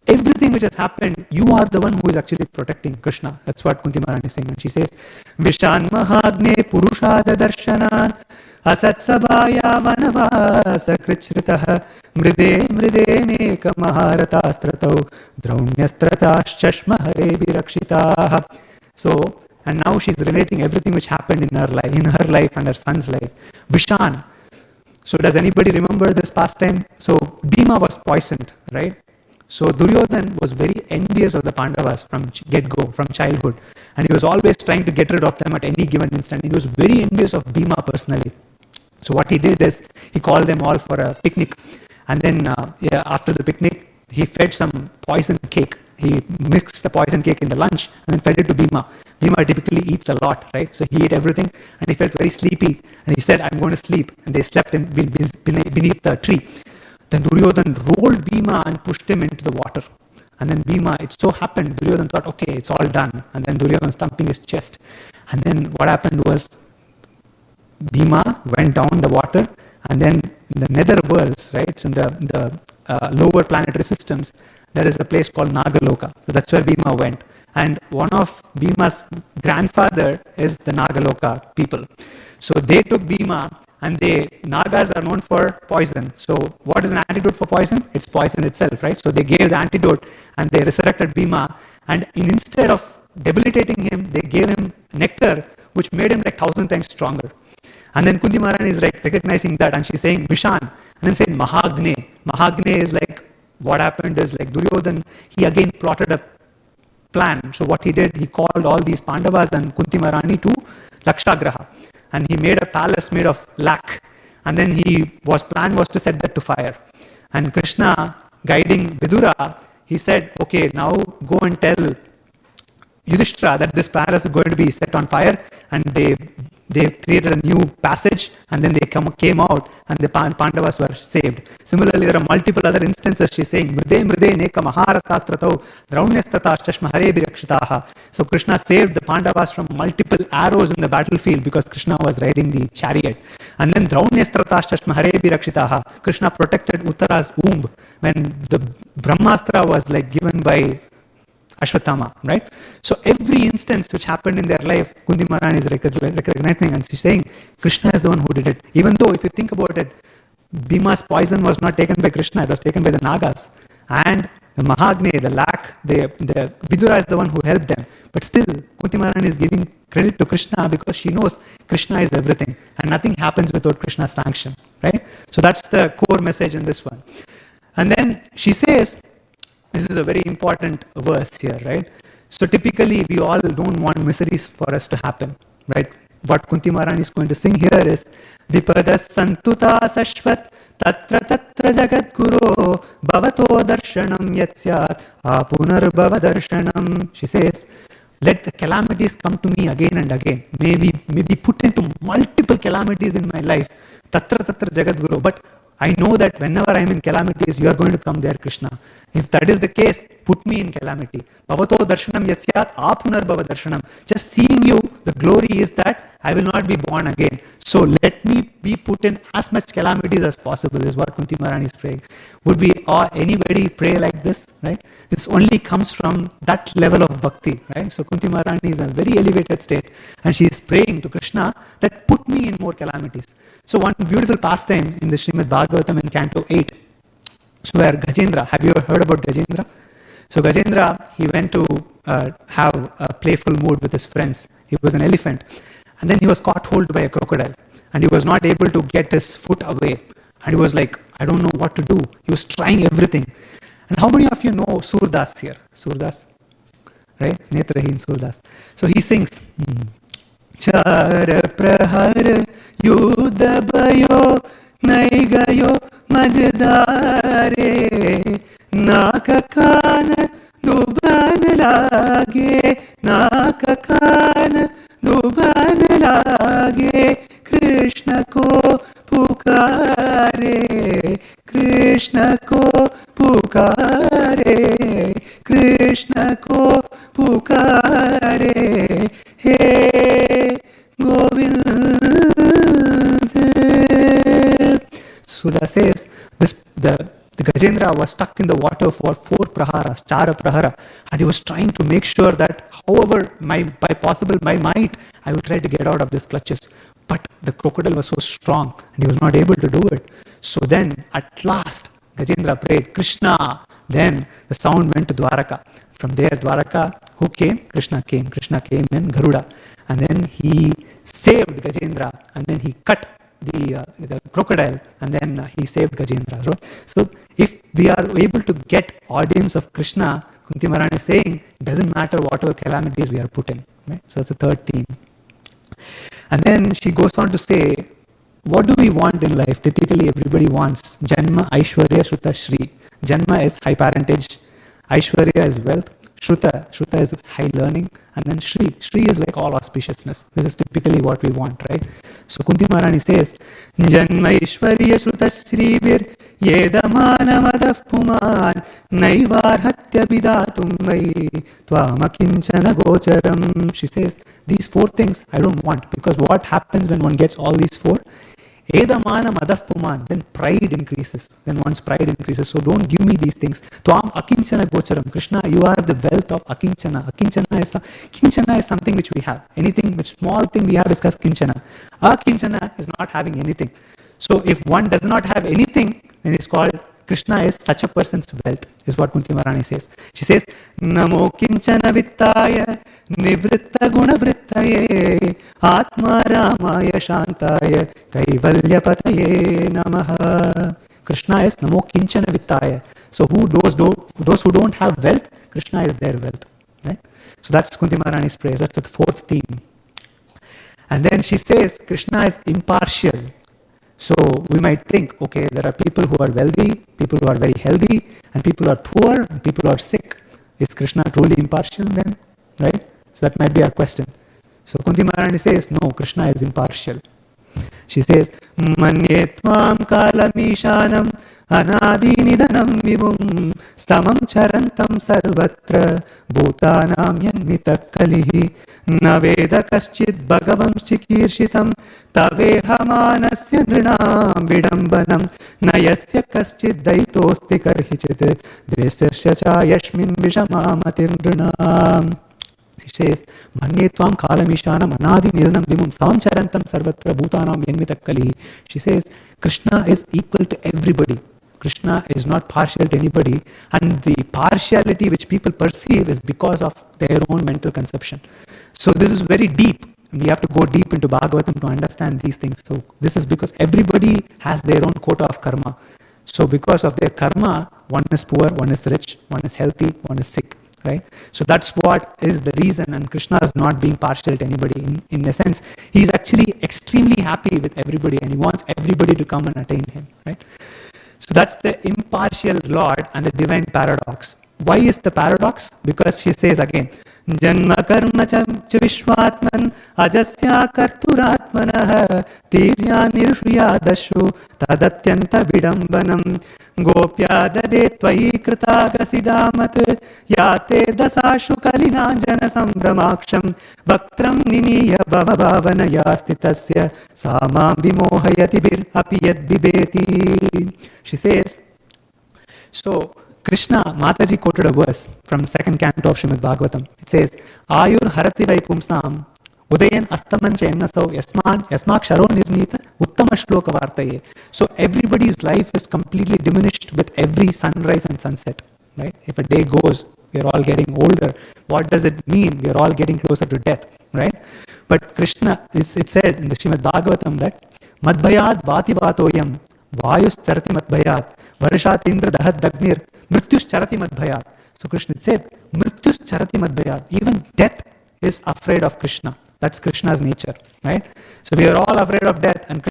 Everything which has happened, you are the one who is actually protecting Krishna. That's what Kunti Maharani is saying. And she says, Vishan Mahagne Purushada Darshanan Asat Sabhaya Vanavasa Krichritaha Mride Mride Neka Maharatastrato Draunyastratas Chashma Hare Virakshitaha. So, and now she's relating everything which happened in her life and her son's life. Vishan. So does anybody remember this pastime? So Bhima was poisoned, right? So Duryodhan was very envious of the Pandavas from get-go, from childhood. And he was always trying to get rid of them at any given instant. He was very envious of Bhima personally. So what he did is, he called them all for a picnic. And then after the picnic, he fed some poison cake. He mixed the poison cake in the lunch and then fed it to Bhima. Bhima typically eats a lot, right? So he ate everything and he felt very sleepy. And he said, I'm going to sleep. And they slept beneath the tree. Then Duryodhan rolled Bhima and pushed him into the water. And then Bhima, it so happened, Duryodhan thought, okay, it's all done. And then Duryodhan thumping his chest. And then what happened was, Bhima went down the water, and then in the nether worlds, right, so in the lower planetary systems, there is a place called Nagaloka. So that's where Bhima went. And one of Bhima's grandfather is the Nagaloka people. So they took Bhima, and Nagas are known for poison. So what is an antidote for poison? It's poison itself, right? So they gave the antidote and they resurrected Bhima. And instead of debilitating him, they gave him nectar, which made him like 1,000 times stronger. And then Kunti Maharani is like recognizing that, and she's saying Vishan, and then saying Mahagne. Mahagne is like, what happened is like Duryodhan, he again plotted a plan. So what he did, he called all these Pandavas and Kunti Maharani to Lakshagraha. And he made a palace made of lac. And then plan was to set that to fire. And Krishna, guiding Vidura, he said, okay, now go and tell Yudhishthira that this palace is going to be set on fire. And they created a new passage, and then they came out, and the Pandavas were saved. Similarly, there are multiple other instances. She's saying, Mride Mride Neka Maharatastrato Draunyastratas Chashma Hare Virakshitaha. So Krishna saved the Pandavas from multiple arrows in the battlefield because Krishna was riding the chariot. And then Draunyastratas Chashma Hare Virakshitaha. Krishna protected Uttara's womb when the Brahmastra was like given by Ashwatthama, right? So every instance which happened in their life, Kunti Maharani is recognizing, and she's saying Krishna is the one who did it. Even though if you think about it, Bhima's poison was not taken by Krishna, it was taken by the Nagas. And the Mahagne, the lac, the Vidura is the one who helped them. But still, Kunti Maharani is giving credit to Krishna because she knows Krishna is everything. And nothing happens without Krishna's sanction, right? So that's the core message in this one. And then she says, this is a very important verse here, right? So typically, we all don't want miseries for us to happen, right? What Kunti Maharani is going to sing here is Vipadas santuta sashvat tatra tatra jagat guru bhavato darshanam yatsyat apunar bhava darshanam. She says, let the calamities come to me again and again. May be put into multiple calamities in my life. Tatra tatra jagat guru. But I know that whenever I am in calamities, you are going to come there, Krishna. If that is the case, put me in calamity. Bhavato darshanam yatsyat apunar bhava darshanam. Just seeing you, the glory is that I will not be born again. So let me be put in as much calamities as possible, is what Kunti Maharani is praying. Would we or anybody pray like this, right? This only comes from that level of bhakti, right? So Kunti Maharani is in a very elevated state, and she is praying to Krishna that put me in more calamities. So one beautiful pastime in the Srimad Bhagavatam in Canto 8, so where Gajendra, have you ever heard about Gajendra? So Gajendra, he went to have a playful mood with his friends. He was an elephant. And then he was caught hold by a crocodile. And he was not able to get his foot away. And he was like, I don't know what to do. He was trying everything. And how many of you know Surdas here? Surdas? Right? Netrahin Surdas. So he sings, Chara prahar yudha bayo naigayo majdare nakakana luban lage nakakana luban lage Krishna ko pukare Sula says, the Gajendra was stuck in the water for 4 praharas, chara prahara, and he was trying to make sure that however by possible my might, I would try to get out of these clutches. But the crocodile was so strong and he was not able to do it. So then at last Gajendra prayed, Krishna. Then the sound went to Dwaraka. From there Dwaraka, who came? Krishna came. Krishna came in Garuda. And then he saved Gajendra, and then he cut the crocodile, and then he saved Gajendra. So if we are able to get audience of Krishna, Kunti Maharani is saying, it doesn't matter whatever calamities we are put in. Right? So that's the third theme. And then she goes on to say, what do we want in life? Typically everybody wants Janma, Aishwarya, Shruta, Shri. Janma is high parentage, Aishwarya is wealth, Shruta is high learning, and then Shri is like all auspiciousness. This is typically what we want, right? So Kunti Maharani says, Janma Ishwarya Shruta Shribir Yedamanamadaf Puman Naivarhatya Bidatum Vai Tvamakinchana Gocharam. She says, these 4 things I don't want, because what happens when one gets all these 4? Edamana madaf puman, then pride increases. Then one's pride increases. So don't give me these things. Tvam akinchana gocharam. Krishna, you are the wealth of akinchana. Kinchana is something which we have. Anything, which small thing we have is called kinchana. Akinchana is not having anything. So if one does not have anything, then it's called Krishna is such a person's wealth, is what Kunti Maharani says. She says, Namo kinchana vittaya nivritta guna vrittaye atma ramaya shantaya kaivalya pataye namaha. Krishna is Namo kinchana vittaya. So those who don't have wealth, Krishna is their wealth. Right? So that's Kunti Maharani's praise. That's the 4th theme. And then she says, Krishna is impartial. So we might think, okay, there are people who are wealthy, people who are very healthy, and people who are poor, and people who are sick. Is Krishna truly impartial then? Right? So that might be our question. So Kunti Maharani says, no, Krishna is impartial. She says, Manye tvam kalamishanam anadi nidanam vibhum samam charantam sarvatra bhutanam yanmita kalihi naveda kaschid bhagavam chikirshitam taveha manasya nrinam vidambanam nayasya kaschid daitosti karhichit dvesya cha yashmin vishamamatir nrinam. She says, Manye tvam kalamishanam anadi niranam vimum samcharantam sarvatra bhutanam yanmitakali. She says, Krishna is equal to everybody. Krishna is not partial to anybody, and the partiality which people perceive is because of their own mental conception. So this is very deep. We have to go deep into Bhagavatam to understand these things. So this is because everybody has their own quota of karma. So because of their karma, one is poor, one is rich, one is healthy, one is sick. Right? So that's what is the reason, and Krishna is not being partial to anybody. In a sense, he is actually extremely happy with everybody, and he wants everybody to come and attain him. Right? So that's the impartial Lord and the divine paradox. Why is the paradox? Because she says again, Janma karma cha vishwatman ajasya karturatmanah tirya nirhriya dashu tadatyanta vidambanam gopya dade tvayi kritagasidamat yate dasashu kalinanjana sambramaksham vaktram niniya bhavabhavanaya stitasya samam vimohayati bir apiyad bibeti. She says, so Krishna, Mataji quoted a verse from 2nd canto of Srimad Bhagavatam. It says, Ayur harati vai pumsam udayan astamancha ennasau yasmak sharo nirnita uttama shloka vartaye. So everybody's life is completely diminished with every sunrise and sunset. Right? If a day goes, we are all getting older. What does it mean? We are all getting closer to death. Right? But Krishna, it said in the Srimad Bhagavatam that Madbhayad vati vatoyam Vayus charati madbhayat, Varshat indra dahad dagnir, Mrityus charati madbhayat. So Krishna said, Mrityus charati madbhayat. Even death is afraid of Krishna. That's Krishna's nature, right? So we are all afraid of death, and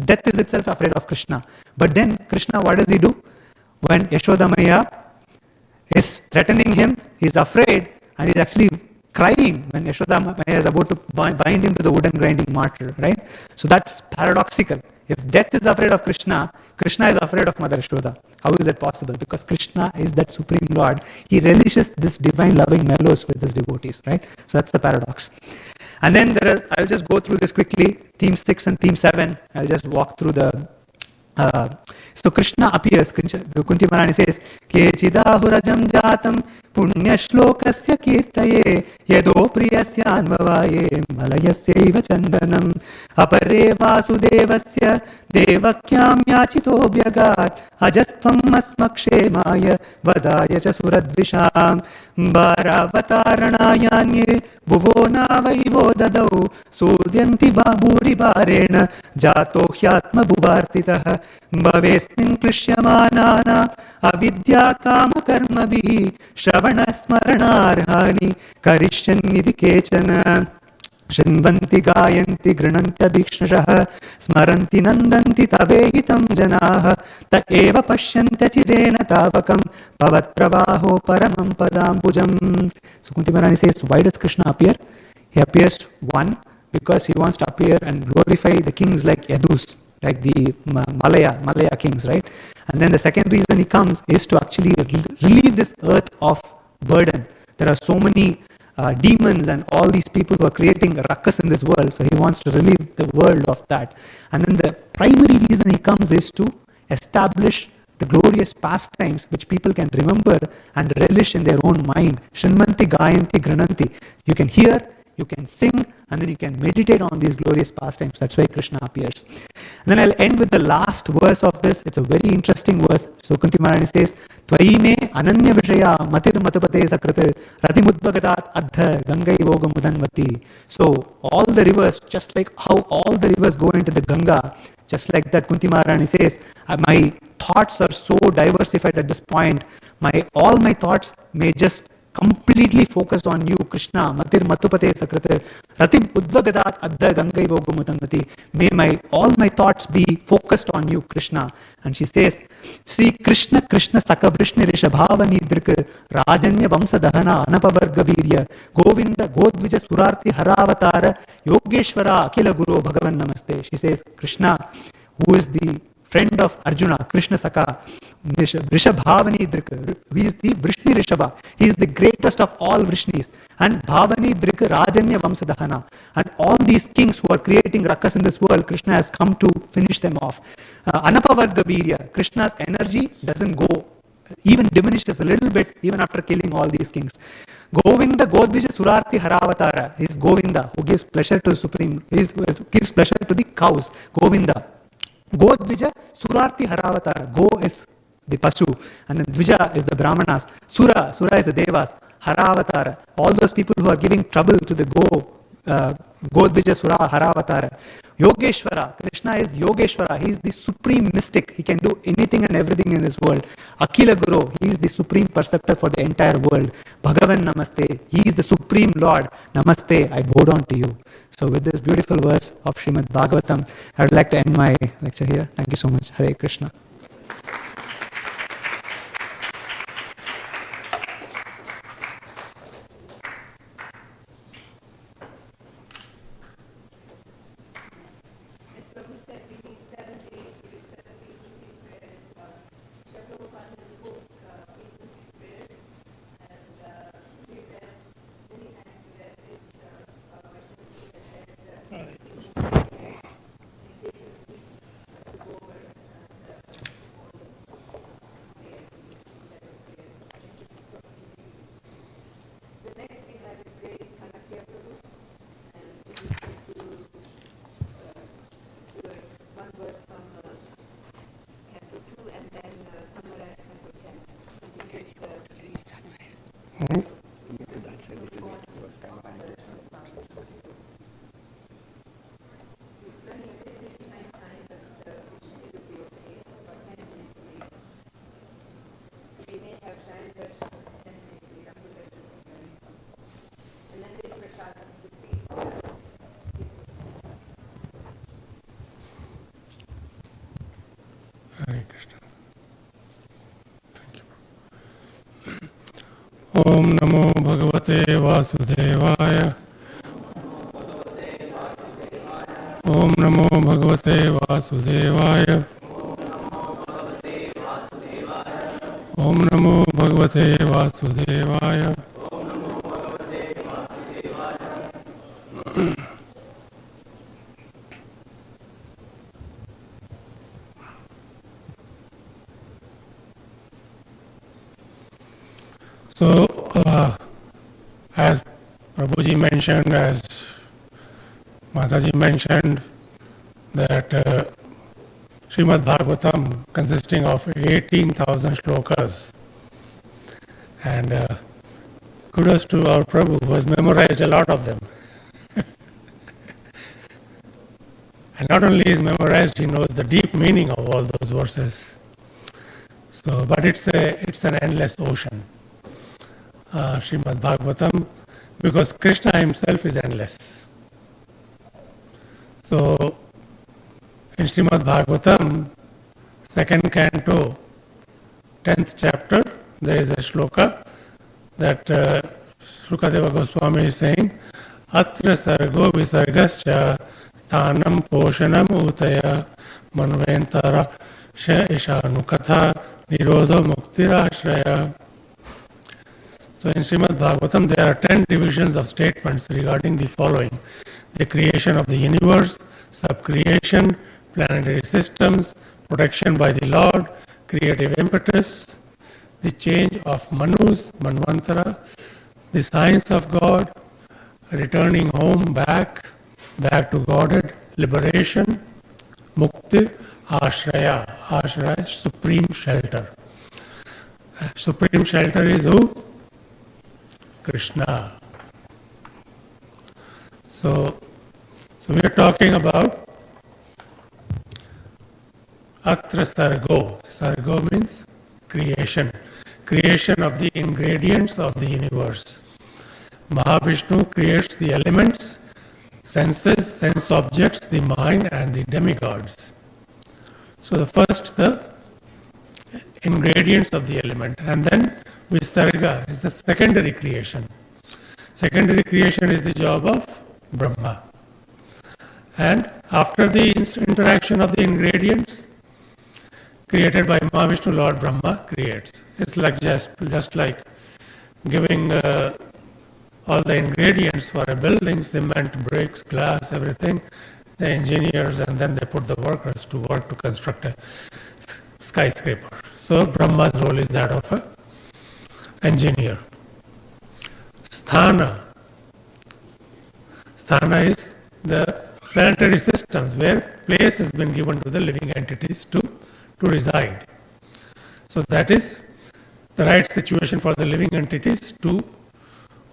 death is itself afraid of Krishna. But then Krishna, what does he do? When Yashoda Maya is threatening him, he's afraid, and he's actually crying when Yashoda Maya is about to bind him to the wooden grinding mortar, right? So that's paradoxical. If death is afraid of Krishna, Krishna is afraid of Mother Yashoda. How is that possible? Because Krishna is that Supreme Lord. He relishes this divine loving mellows with his devotees, right? So that's the paradox. And then I'll just go through this quickly. Theme 6 and theme 7. I'll just walk through the So Krishna appears. Kunti Maharani says, Kechidahurajam jatam punyashlokasya kirtaye yado priyasyanvavaye malayasyaiva chandanam apare vasudevasya devakyam yachito bhyagat ajastvam asmakshemaya vadaya cha suradvisham bharavataranayanye bhuvo navaivo dadau sudyanti baburi barena jato hyatma bhuvartitah भवेस्मिन् कृष्यमानाना अविद्या काम कर्मभिः श्रवण स्मरणार्हानि करिष्यन्निधि केचन शृण्वन्ति गायन्ति गृह्णन्त्यभीक्ष्णशः स्मरन्ति नन्दन्ति तवेहितं जनाः त एव पश्यन्त्य चिदेन तावकं भवत्प्रवाहो परमं पदाम्बुजम्. So Kunti Maharani says, why does Krishna appear? He appears, one, because he wants to appear and glorify the kings like Yadus, like the Malaya kings, right? And then the second reason he comes is to actually relieve this earth of burden. There are so many demons and all these people who are creating a ruckus in this world, so he wants to relieve the world of that. And then the primary reason he comes is to establish the glorious pastimes which people can remember and relish in their own mind. Shrimanti, Gayanti, Grananti. You can hear, you can sing, and then you can meditate on these glorious pastimes. That's why Krishna appears. And then I'll end with the last verse of this. It's a very interesting verse. So Kunti Maharani says, Tvai me ananya vishaya matir matapate sakrit radimudvagatat adha gangai voga mudanvati. So all the rivers, just like how all the rivers go into the Ganga, just like that Kunti Maharani says, my thoughts are so diversified at this point. All my thoughts may just completely focused on you, Krishna. Matir matupate sakrate ratim udvagadat adda gangai vogumutangati. May all my thoughts be focused on you, Krishna. And she says, Sri Krishna Krishna Saka Vrishni Rishabhavani Drik Rajanya Vamsa Dahana Anapavarga Virya Govinda Godvija Surarthi Haravatara Yogeshwara Akila Guru Bhagavan Namaste. She says, Krishna, who is the friend of Arjuna, Krishna Saka, Rishabhavani Drik, who is the Vrishni Rishabha. He is the greatest of all Vrishnis. And Bhavani Drik Rajanya Vamsadahana. And all these kings who are creating ruckus in this world, Krishna has come to finish them off. Anapavarga Virya, Krishna's energy doesn't go, even diminishes a little bit even after killing all these kings. Govinda Godvija Surarthi Haravatara is Govinda, who gives pleasure to the Supreme, gives pleasure to the cows. Govinda. Godvija Surarthi Haravatara. Go is the Pasu, and then Dvija is the Brahmanas. Sura is the Devas. Haravatara, all those people who are giving trouble to the Godvija Sura Haravatara. Yogeshwara, Krishna is Yogeshwara. He is the supreme mystic. He can do anything and everything in this world. Akila Guru, he is the supreme perceptor for the entire world. Bhagavan Namaste, he is the supreme Lord. Namaste, I bow down to you. So with this beautiful verse of Srimad Bhagavatam, I would like to end my lecture here. Thank you so much. Hare Krishna. Hare Krishna. Thank you. Om Namo Bhagavate Vasudevaya. Om Namo Bhagavate Vasudevaya. Om Namo Bhagavate Vasudevaya. So, as Prabhuji mentioned, as Mataji mentioned, that Srimad Bhagavatam consisting of 18,000 shlokas, and kudos to our Prabhu who has memorized a lot of them. And not only is memorized, he knows the deep meaning of all those verses. So, but it's an endless ocean, Srimad Bhagavatam, because Krishna himself is endless. So, in Srimad Bhagavatam, second canto, 10th chapter, there is a shloka that Shukadeva Goswami is saying, Atra sargo visargascha sthanam poshanam utaya manventara ishanukatha nirodho muktirashraya. So in Srimad Bhagavatam there are 10 divisions of statements regarding the following: the creation of the universe, subcreation, planetary systems, protection by the Lord, creative impetus, the change of Manus, Manvantara, the science of God, returning home back to Godhead, liberation, Mukti, Ashraya. Ashraya, supreme shelter. Supreme shelter is who? Krishna. So we are talking about Atra Sargo. Sargo means creation. Creation of the ingredients of the universe. Mahavishnu creates the elements, senses, sense objects, the mind and the demigods. So the ingredients of the element, and then Visarga is the secondary creation. Secondary creation is the job of Brahma. And after the interaction of the ingredients created by Mahavishnu, Lord Brahma creates. It's like just like giving all the ingredients for a building, cement, bricks, glass, everything, the engineers, and then they put the workers to work to construct a skyscraper. So Brahma's role is that of an engineer. Sthana. Sthana is the planetary systems where place has been given to the living entities to reside. So that is the right situation for the living entities to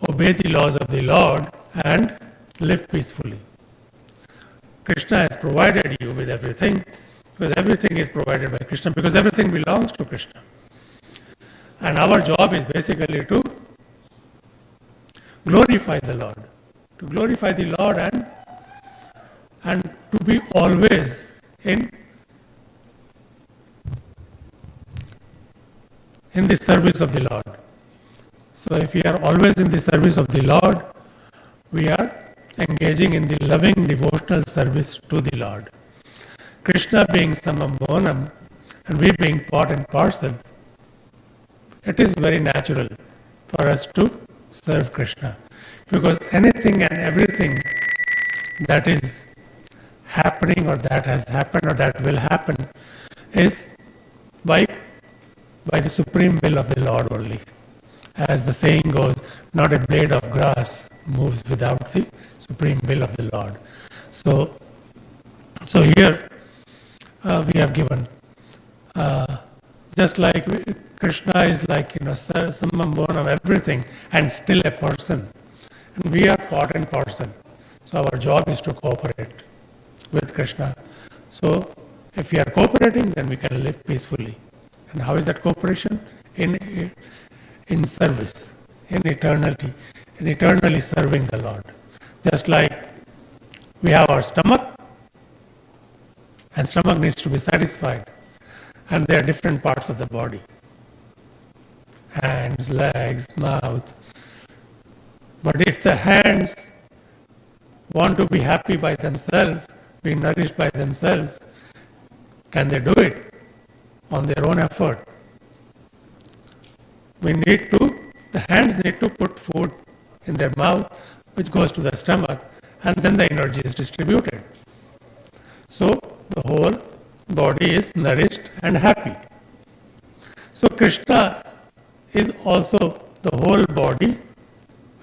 obey the laws of the Lord and live peacefully. Krishna has provided you with everything, because everything is provided by Krishna, because everything belongs to Krishna. And our job is basically to glorify the Lord. To glorify the Lord and to be always in the service of the Lord. So if we are always in the service of the Lord, we are engaging in the loving devotional service to the Lord. Krishna being samam bonam and we being part and parcel, it is very natural for us to serve Krishna. Because anything and everything that is happening or that has happened or that will happen is by the supreme will of the Lord only. As the saying goes, not a blade of grass moves without the supreme will of the Lord. So here we have given, just like Krishna is like, samam bonam, everything, and still a person. And we are part and parcel. So our job is to cooperate with Krishna. So if we are cooperating, then we can live peacefully. And how is that cooperation? In service, in eternity, in eternally serving the Lord. Just like we have our stomach, and stomach needs to be satisfied. And there are different parts of the body. Hands, legs, mouth. But if the hands want to be happy by themselves, be nourished by themselves, can they do it on their own effort? The hands need to put food in their mouth, which goes to the stomach, and then the energy is distributed. So the whole body is nourished and happy. So Krishna is also the whole body,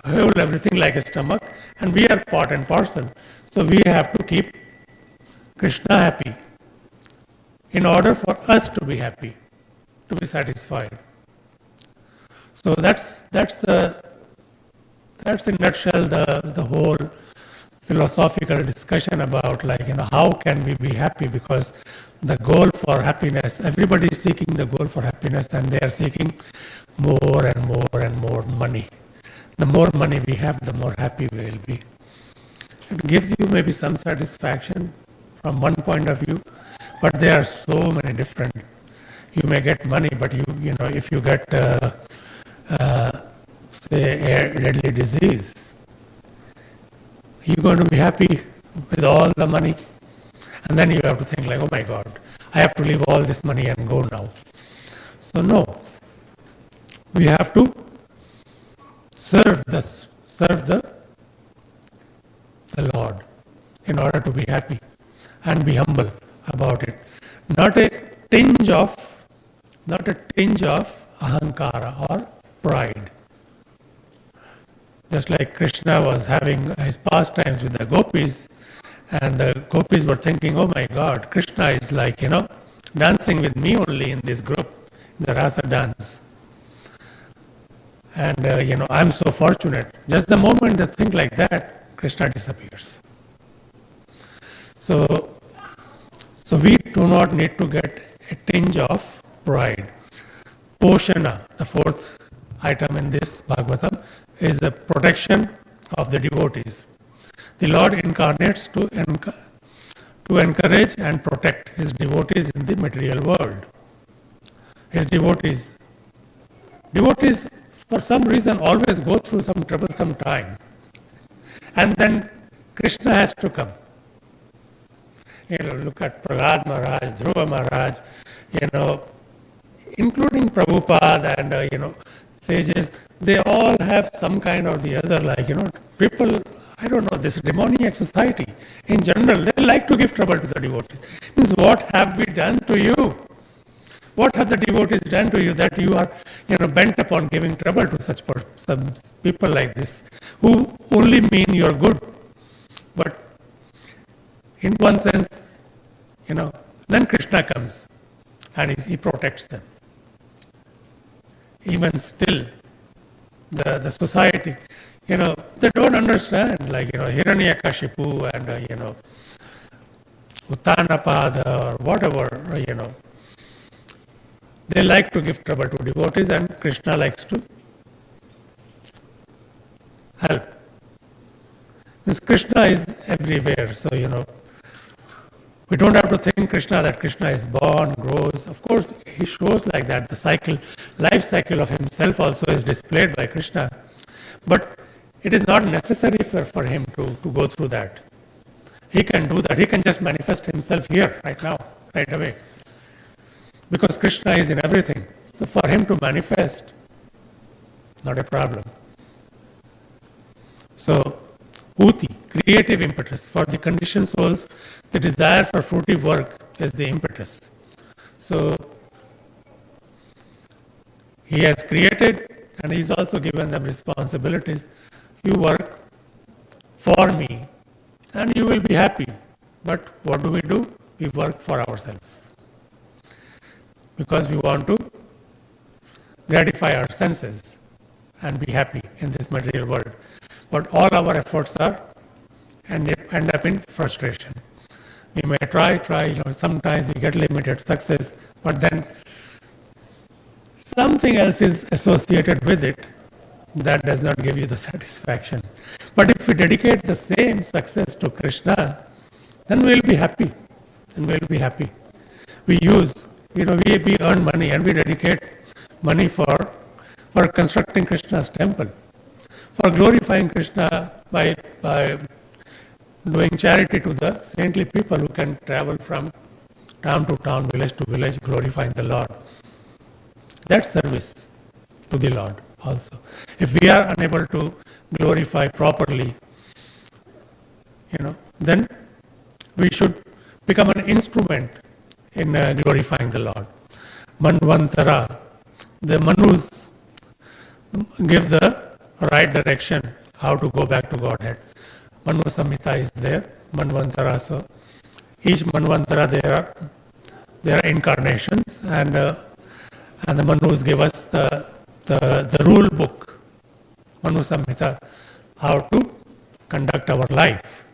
whole everything like a stomach, and we are part and parcel. So we have to keep Krishna happy in order for us to be happy, to be satisfied. So that's in a nutshell the whole philosophical discussion about how can we be happy, because the goal for happiness, everybody is seeking the goal for happiness, and they are seeking more and more and more money. The more money we have, the more happy we will be. It gives you maybe some satisfaction from one point of view, but there are so many different. You may get money, but if you get say a deadly disease, you're going to be happy with all the money, and then you have to think oh my God, I have to leave all this money and go now. So no, we have to serve the Lord in order to be happy and be humble about it. Not a tinge of ahankara or pride. Just like Krishna was having his pastimes with the gopis, and the gopis were thinking, oh my God, Krishna is dancing with me only in this group, the rasa dance. And I'm so fortunate. Just the moment they think like that, Krishna disappears. So we do not need to get a tinge of pride. Poshana, the fourth item in this Bhagavatam, is the protection of the devotees. The Lord incarnates to encourage and protect his devotees in the material world. His devotees for some reason always go through some troublesome time. And then Krishna has to come. Look at Prahlad Maharaj, Dhruva Maharaj, including Prabhupada and, sages, they all have some kind or the other, people, I don't know, this demoniac society in general, they like to give trouble to the devotees. Means what have we done to you? What have the devotees done to you that you are, bent upon giving trouble to some people like this, who only mean your good? But in one sense, then Krishna comes and he protects them. Even still, the society, they don't understand, Hiranyakashipu and, Uttanapada or whatever, they like to give trouble to devotees, and Krishna likes to help. Means Krishna is everywhere, so we don't have to think that Krishna is born, grows. Of course, he shows like that. The life cycle of himself also is displayed by Krishna. But it is not necessary for him to go through that. He can do that. He can just manifest himself here, right now, right away. Because Krishna is in everything. So for him to manifest, not a problem. So, Uti, creative impetus. For the conditioned souls, the desire for fruitive work is the impetus. So, he has created and he's also given them responsibilities. You work for me and you will be happy. But what do? We work for ourselves. Because we want to gratify our senses and be happy in this material world. But all our efforts end up in frustration. We may try, sometimes we get limited success, but then something else is associated with it that does not give you the satisfaction. But if we dedicate the same success to Krishna, then we'll be happy. We earn money and we dedicate money for constructing Krishna's temple, for glorifying Krishna by doing charity to the saintly people who can travel from town to town, village to village, glorifying the Lord. That's service to the Lord also. If we are unable to glorify properly, then we should become an instrument in glorifying the Lord. Manvantara, the Manus, give the right direction, how to go back to Godhead. Manu Samhita is there, Manvantara. So each Manvantara there are incarnations, and the Manus give us the rule book, Manu Samhita, how to conduct our life.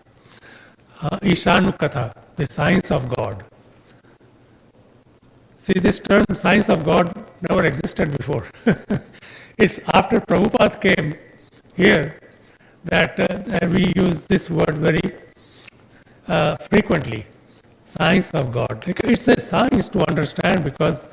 Ishanukatha, the science of God. See, this term science of God never existed before. It's after Prabhupada came here that we use this word very frequently. Science of God. It's a science to understand, because,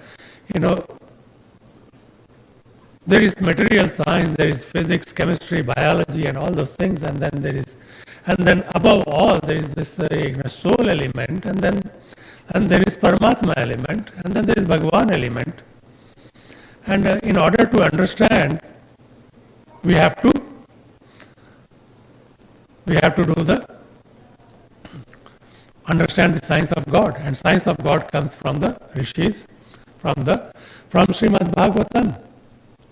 there is material science, there is physics, chemistry, biology, and all those things, and then above all there is this soul element, and there is Paramatma element, and then there is Bhagavan element. And in order to understand, we have to understand the science of God, and science of God comes from the rishis, from Srimad Bhagavatam.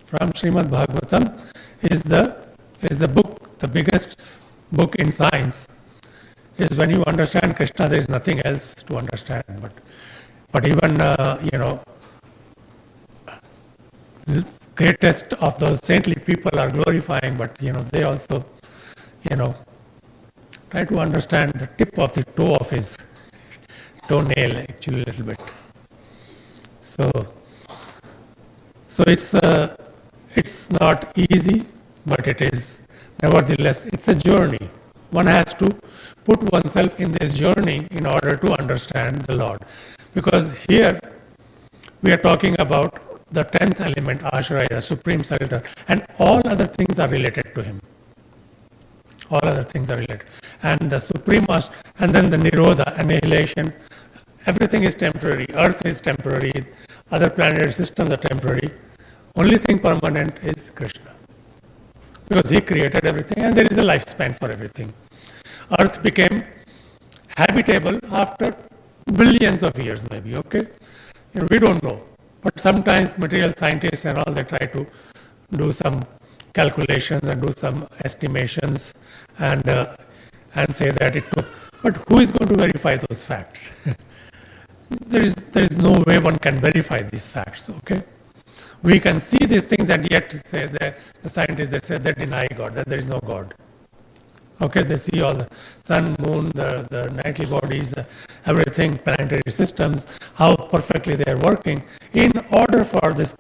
From Srimad Bhagavatam is the book, the biggest book in science. Is when you understand Krishna, there is nothing else to understand. But even greatest of those saintly people are glorifying, but they also try to understand the tip of the toe of his toenail, actually, a little bit. So it's not easy, but it is, nevertheless, it's a journey. One has to put oneself in this journey in order to understand the Lord. Because here we are talking about the 10th element, Ashraya, the supreme shelter, and all other things are related to him. All other things are related. And the supreme, and then the Nirodha, annihilation, everything is temporary. Earth is temporary, other planetary systems are temporary. Only thing permanent is Krishna. Because he created everything, and there is a lifespan for everything. Earth became habitable after billions of years, maybe, okay? We don't know. But sometimes material scientists and all, they try to do some calculations and do some estimations and say that it took. But who is going to verify those facts? There is no way one can verify these facts, okay? We can see these things, and yet say the scientists, they say they deny God, that there is no God. Okay, they see all the sun, moon, the nightly bodies, everything, planetary systems, how perfectly they are working. In order for this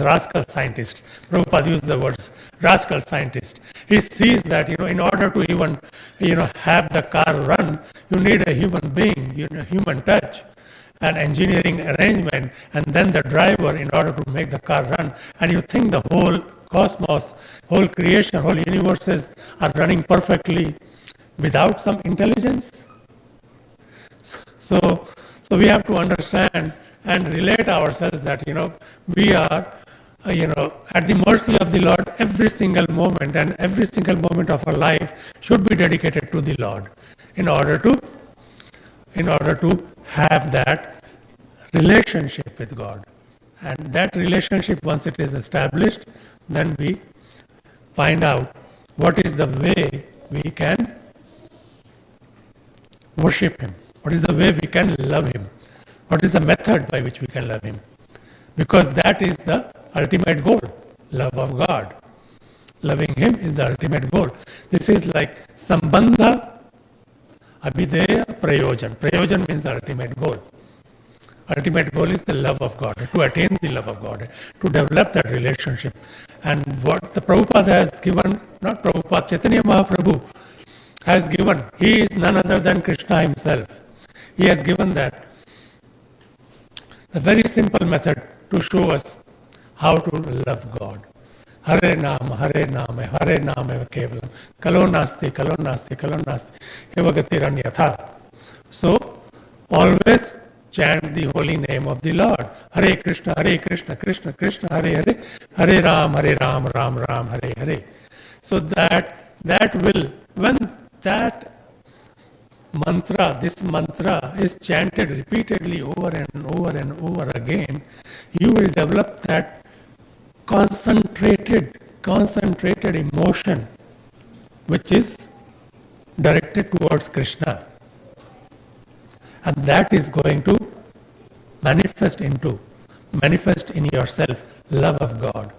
rascal scientist, Prabhupada used the words rascal scientist. He sees that in order to even have the car run, you need a human being, human touch, an engineering arrangement, and then the driver in order to make the car run. And you think the whole cosmos, whole creation, whole universes are running perfectly without some intelligence? So we have to understand and relate ourselves that we are at the mercy of the Lord every single moment, and every single moment of our life should be dedicated to the Lord in order to have that relationship with God. And that relationship, once it is established, then we find out what is the way we can worship Him, what is the way we can love Him, what is the method by which we can love Him. Because that is the ultimate goal, love of God. Loving Him is the ultimate goal. This is like Sambandha, Abhideya, Prayojan. Prayojan means the ultimate goal. Ultimate goal is the love of God, to attain the love of God, to develop that relationship. And what the Prabhupada has given, not Prabhupada, Chaitanya Mahaprabhu has given, he is none other than Krishna himself. He has given that, a very simple method to show us how to love God. Hare Nama, Hare Nama, Hare Nama Kevalam, Kalo Nasti, Kalo Nasti, Kalo Nasti, Eva Gatiranyatha. So, always chant the holy name of the Lord. Hare Krishna, Krishna Krishna, Hare Hare, Hare Ram, Ram Ram, Hare Hare. So that will, when that mantra, this mantra is chanted repeatedly over and over and over again, you will develop that concentrated emotion which is directed towards Krishna. And that is going to manifest in yourself love of God.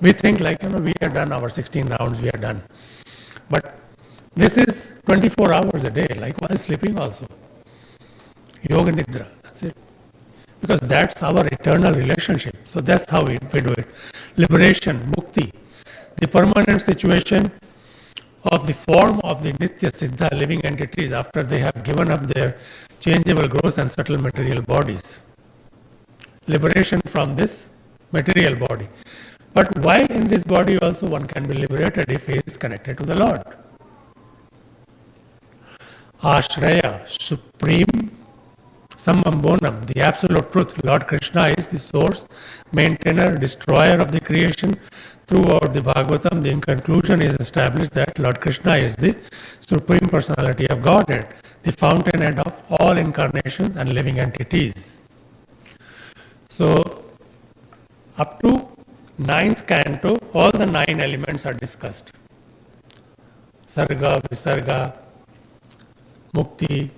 We think like, we have done our 16 rounds, we are done. But this is 24 hours a day, like while sleeping also. Yoga Nidra, that's it. Because that's our eternal relationship. So that's how we do it. Liberation, mukti, the permanent situation of the form of the Nitya Siddha living entities after they have given up their changeable, gross and subtle material bodies. Liberation from this material body. But while in this body also one can be liberated if he is connected to the Lord. Ashraya, supreme Samambonam, the absolute truth. Lord Krishna is the source, maintainer, destroyer of the creation. Throughout the Bhagavatam, the conclusion is established that Lord Krishna is the Supreme Personality of Godhead, the fountainhead of all incarnations and living entities. So, up to 9th canto, all the 9 elements are discussed. Sarga, Visarga, Mukti,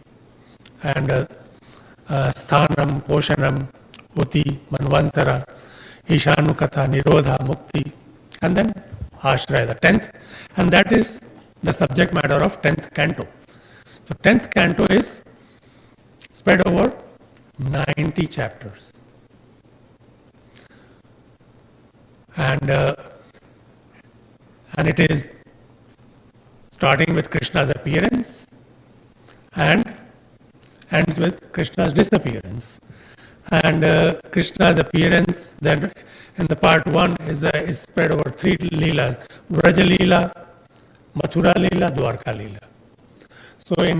and Sthanam, Poshanam, Uti, Manvantara, Ishanukatha, Nirodha, Mukti, and then Ashraya, the 10th, and that is the subject matter of 10th canto. So 10th canto is spread over 90 chapters. And it is starting with Krishna's appearance and ends with Krishna's disappearance. And Krishna's appearance, then in the part 1 is spread over 3 Leelas: Vraja Leela, Mathura Leela, Dwarka Leela. So in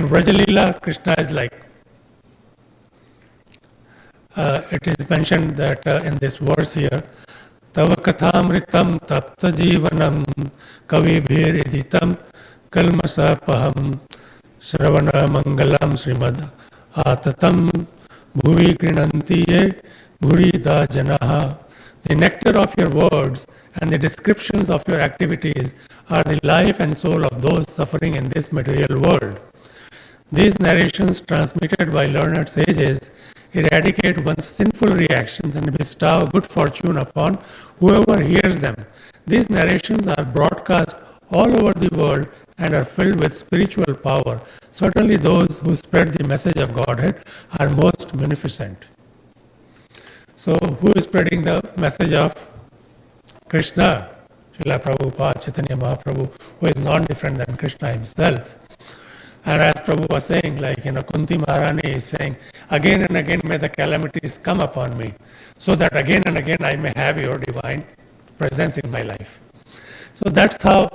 Vraja Leela, Krishna is like, it is mentioned that in this verse here, Tava kathamritam tapta jivanam kavibhir iditam kalmasapaham Shravana Mangalam Srimad Atatam Bhuvi Grinanti Ye Bhurida Janaha. The nectar of your words and the descriptions of your activities are the life and soul of those suffering in this material world. These narrations transmitted by learned sages eradicate one's sinful reactions and bestow good fortune upon whoever hears them. These narrations are broadcast all over the world and are filled with spiritual power. Certainly those who spread the message of Godhead are most munificent. So who is spreading the message of Krishna? Srila Prabhupada, Chaitanya Mahaprabhu, who is not different than Krishna himself. And as Prabhu was saying, like, Kunti Maharani is saying, again and again may the calamities come upon me, so that again and again I may have your divine presence in my life. So that's how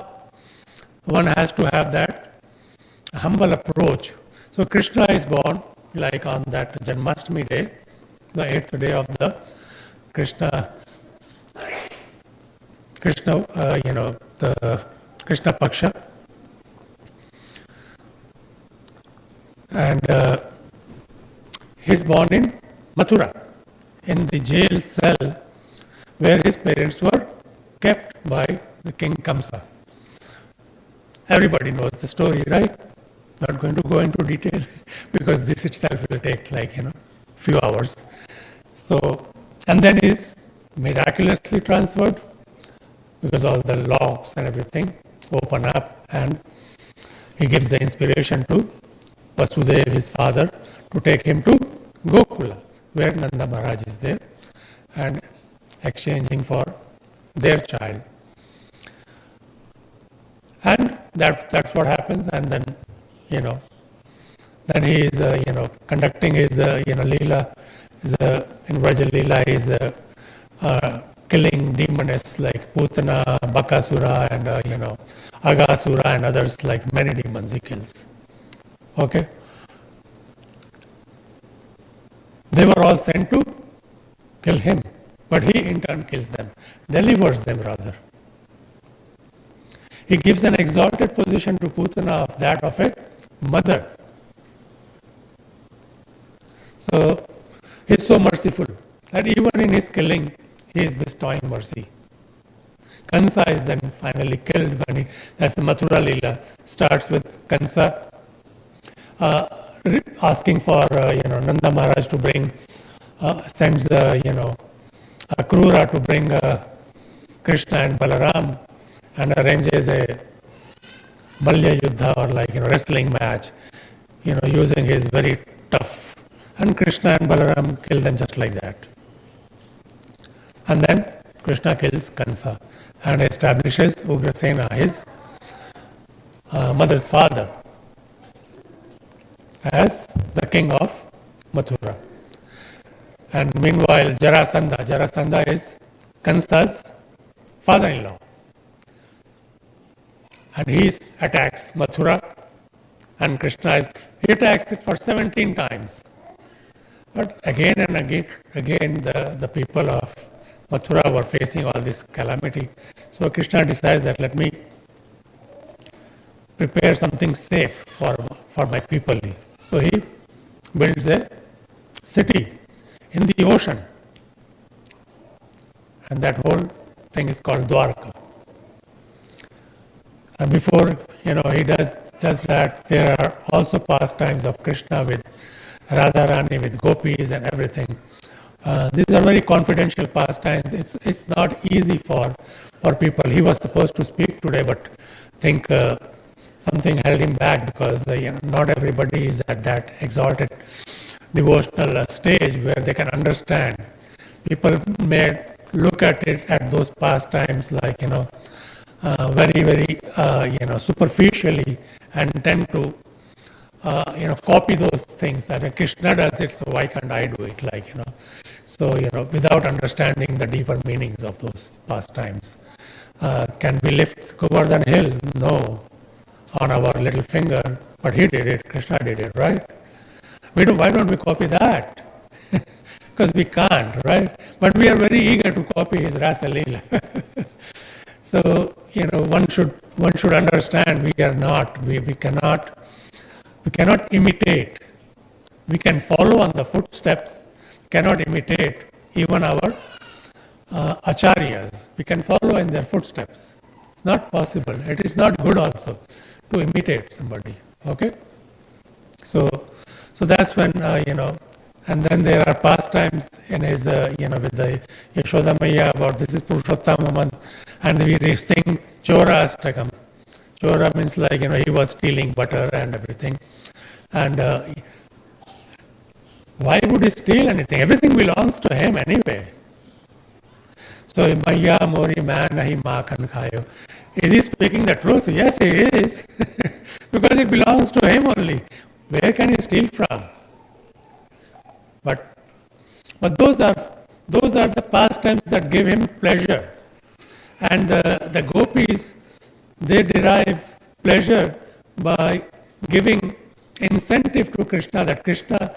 one has to have that humble approach. So Krishna is born like on that Janmashtami day, the 8th day of the Krishna, the Krishna Paksha. And he's born in Mathura, in the jail cell where his parents were kept by the king Kamsa. Everybody knows the story, right? Not going to go into detail because this itself will take like, few hours. So, and then he's miraculously transferred because all the locks and everything open up, and he gives the inspiration to Vasudev, his father, to take him to Gokula, where Nanda Maharaj is there, and exchanging for their child. And that's what happens, and then, then he is, conducting his, Leela, in Vraja Leela, he is killing demons like Putana, Bakasura, and, Agasura, and others, like many demons he kills. Okay? They were all sent to kill him, but he in turn kills them, delivers them rather. He gives an exalted position to Putana of that of a mother. So he's so merciful that even in his killing, he is bestowing mercy. Kansa is then finally killed when that's the Mathura Leela, starts with Kansa asking for Nanda Maharaj to bring, sends Akrura to bring Krishna and Balaram and arranges a Malya Yuddha or wrestling match, using his very tough. And Krishna and Balaram kill them just like that. And then Krishna kills Kansa and establishes Ugrasena, his mother's father, as the king of Mathura. And meanwhile, Jarasandha is Kansa's father-in-law. And he attacks Mathura, and he attacks it for 17 times. But again and again the people of Mathura were facing all this calamity. So Krishna decides that let me prepare something safe for my people. So he builds a city in the ocean. And that whole thing is called Dwarka. And before he does that, there are also pastimes of Krishna with Radharani, with gopis and everything. These are very confidential pastimes. It's not easy for people. He was supposed to speak today, but I think something held him back because not everybody is at that exalted devotional stage where they can understand. People may look at it at those pastimes like very very superficially and tend to copy those things that Krishna does it, so why can't I do it? So without understanding the deeper meanings of those pastimes. Can we lift Govardhan Hill? No, on our little finger, but he did it. Krishna did it, right? Why don't we copy that? Because we can't, right? But we are very eager to copy his Rasa Leela. So one should understand we are not. We cannot imitate. We can follow on the footsteps, cannot imitate even our acharyas. We can follow in their footsteps. It's not possible. It is not good also to imitate somebody. Okay? So that's when, and then there are pastimes in his, with the Yashoda Maya about this is Purushottam, and we sing Chora Astakam. Chora means he was stealing butter and everything. And why would he steal anything? Everything belongs to him anyway. So, Maya Mori Man Nahi Makhan Khayo. Is he speaking the truth? Yes, he is. Because it belongs to him only. Where can he steal from? But those are the pastimes that give him pleasure. And the gopis, they derive pleasure by giving incentive to Krishna that Krishna,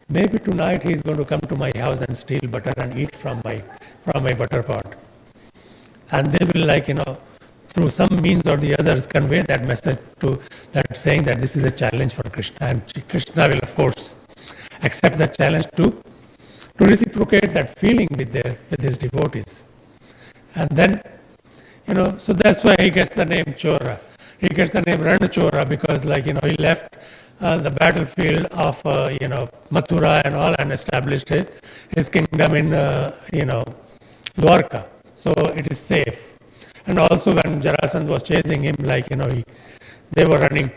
maybe tonight he is going to come to my house and steal butter and eat from my butter pot. And they will through some means or the others convey that message to that, saying that this is a challenge for Krishna, and Krishna will of course accept the challenge to reciprocate that feeling with his devotees. And then so that's why he gets the name Chora. He gets the name Ranachora because he left the battlefield of Mathura and all and established his kingdom in Dwarka. So it is safe. And also when Jarasandha was chasing him, they were running,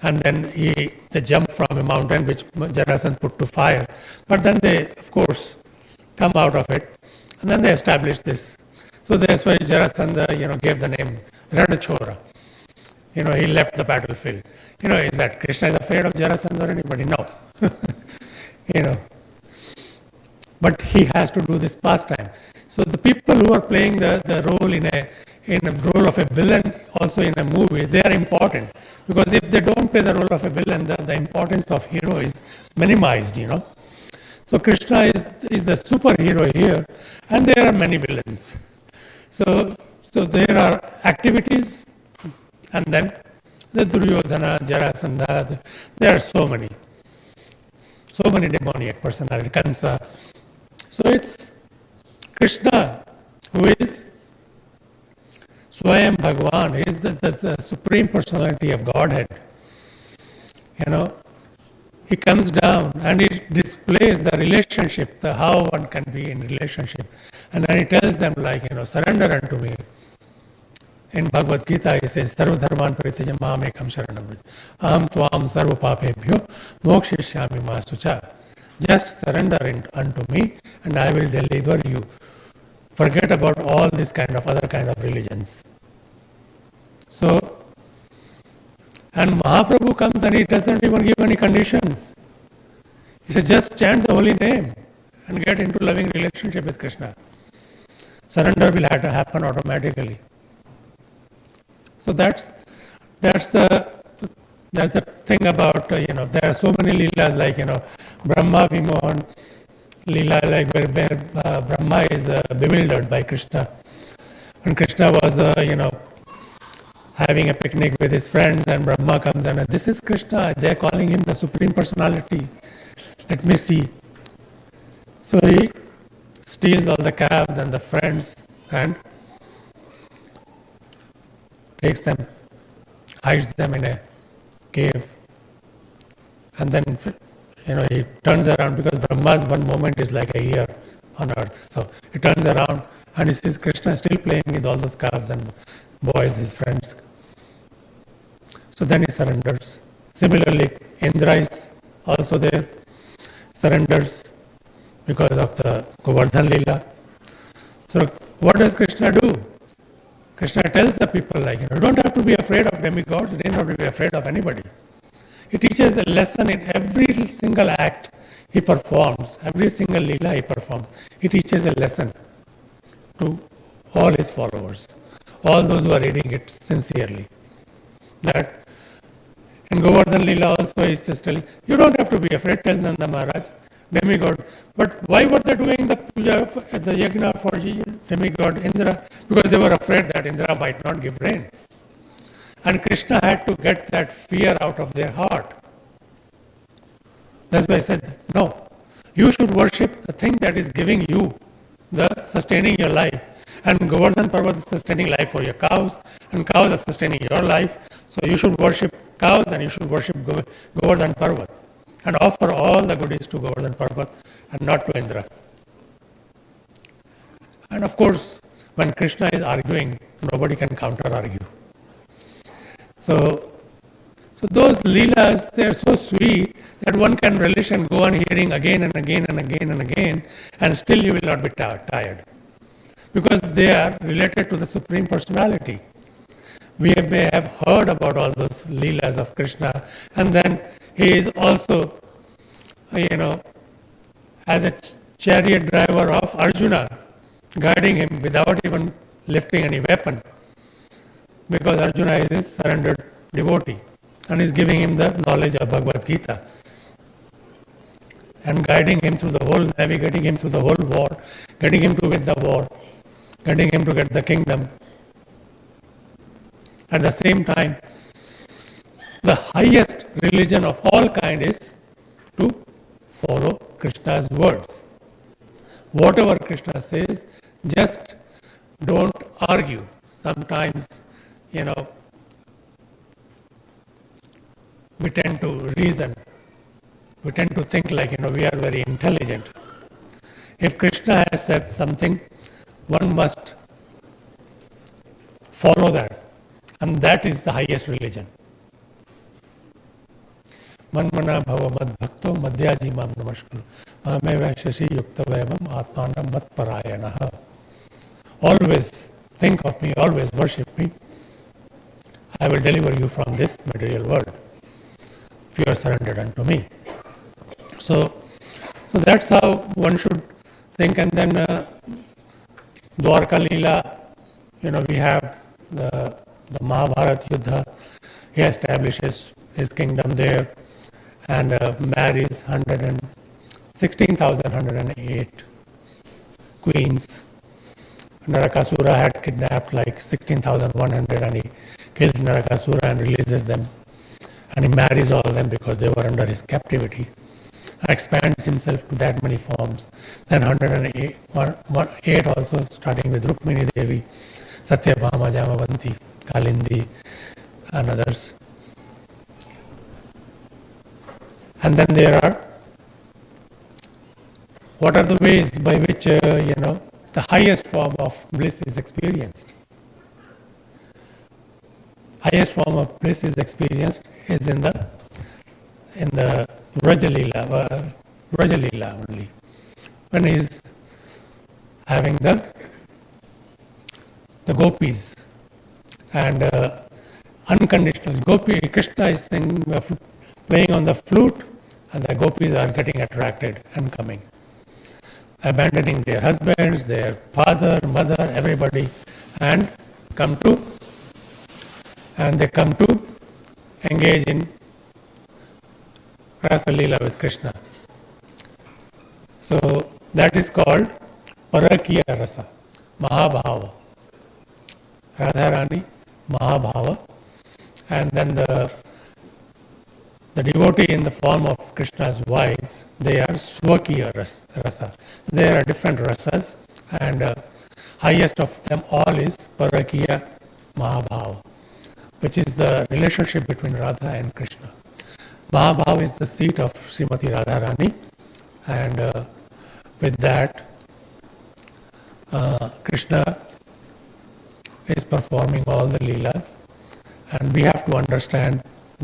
and then they jumped from a mountain which Jarasandha put to fire. But then they, of course, come out of it, and then they established this. So that's why Jarasandha, gave the name Ranachora. He left the battlefield. Is that Krishna is afraid of Jarasandha or anybody? No. But he has to do this pastime. So the people who are playing the role in a role of a villain also in a movie, they are important. Because if they don't play the role of a villain, the importance of hero is minimized, So Krishna is the superhero here, and there are many villains. So there are activities, and then the Duryodhana, Jarasandha, there are so many. so many demoniac personality, Kansa. So it's Krishna who is Swayam Bhagavan, is the supreme personality of Godhead. He comes down and he displays the relationship, how one can be in relationship. And then he tells them surrender unto me. In Bhagavad Gita, he says, Sarva dharman parityaja mam ekam sharanam vraj. Aham tvam sarva papebhyo mokshishyami ma sucha. Just surrender unto me and I will deliver you. Forget about all this other kind of religions. So, and Mahaprabhu comes and he doesn't even give any conditions. He says, just chant the holy name and get into loving relationship with Krishna. Surrender will have to happen automatically. So that's the thing about, there are so many leelas like, Brahma Vimohan leela, like where Brahma is bewildered by Krishna. When Krishna was, having a picnic with his friends and Brahma comes and this is Krishna, they're calling him the Supreme Personality. Let me see. So he steals all the calves and the friends and takes them, hides them in a cave. And then, he turns around because Brahma's one moment is like a year on earth. So he turns around and he sees Krishna still playing with all those calves and boys, his friends. So then he surrenders. Similarly, Indra is also there, surrenders because of the Govardhan Leela. So what does Krishna do? Krishna tells the people you don't have to be afraid of demigods, you don't have to be afraid of anybody. He teaches a lesson in every single act he performs, every single Leela he performs. He teaches a lesson to all his followers, all those who are reading it sincerely. That in Govardhan Leela also he is just telling, you don't have to be afraid, tells Nanda Maharaj, demigod. But why were they doing the puja, the yajna for demigod Indra? Because they were afraid that Indra might not give rain. And Krishna had to get that fear out of their heart. That's why I said, no, you should worship the thing that is giving you, the sustaining your life. And Govardhan Parvat is sustaining life for your cows, and cows are sustaining your life. So you should worship cows and you should worship Govardhan Parvat and offer all the goodies to Govardhan Parvat and not to Indra. And of course, when Krishna is arguing, nobody can counter-argue. So those leelas, they are so sweet that one can relish and go on hearing again and again and again and again, and still you will not be tired. Because they are related to the Supreme Personality. We may have heard about all those leelas of Krishna, and then he is also, as a chariot driver of Arjuna, guiding him without even lifting any weapon. Because Arjuna is his surrendered devotee and is giving him the knowledge of Bhagavad Gita and guiding him through the whole, navigating him through the whole war, getting him to win the war, getting him to get the kingdom. At the same time, the highest religion of all kind is to follow Krishna's words. Whatever Krishna says, just don't argue. Sometimes, we tend to reason. We tend to think like, we are very intelligent. If Krishna has said something, one must follow that. And that is the highest religion. Manmana bhava mad bhakto madhyaji mam namaskuru. Mameva shashi yukta vaibam atmanam mat parayanaha. Always think of me, always worship me. I will deliver you from this material world if you are surrendered unto me. So that's how one should think. And then Dwarka Leela, we have the Mahabharata Yuddha. He establishes his kingdom there and marries 16,108 queens. Narakasura had kidnapped like 16,100 and he kills Narakasura and releases them. And he marries all of them because they were under his captivity. expands himself to that many forms. Then 108 also, starting with Rukmini Devi, Satyabhama, Jamavanti, Kalindi, and others. And then there are, what are the ways by which, the highest form of bliss is experienced? Highest form of bliss is experienced is in the Vrajalila only. When he is having the gopis and unconditional gopi, Krishna is playing on the flute, and the gopis are getting attracted and coming, abandoning their husbands, their father, mother, everybody, and they come to engage in Rasa Leela with Krishna. So that is called Parakiya Rasa, Mahabhava. Radharani, Mahabhava, and then the devotee in the form of Krishna's wives, they are Swakiya Rasa. There are different rasas, and highest of them all is Parakiya Mahabhava, which is the relationship between Radha and Krishna. Mahabhava is the seat of Srimati Radharani, and with that, Krishna is performing all the Leelas, and we have to understand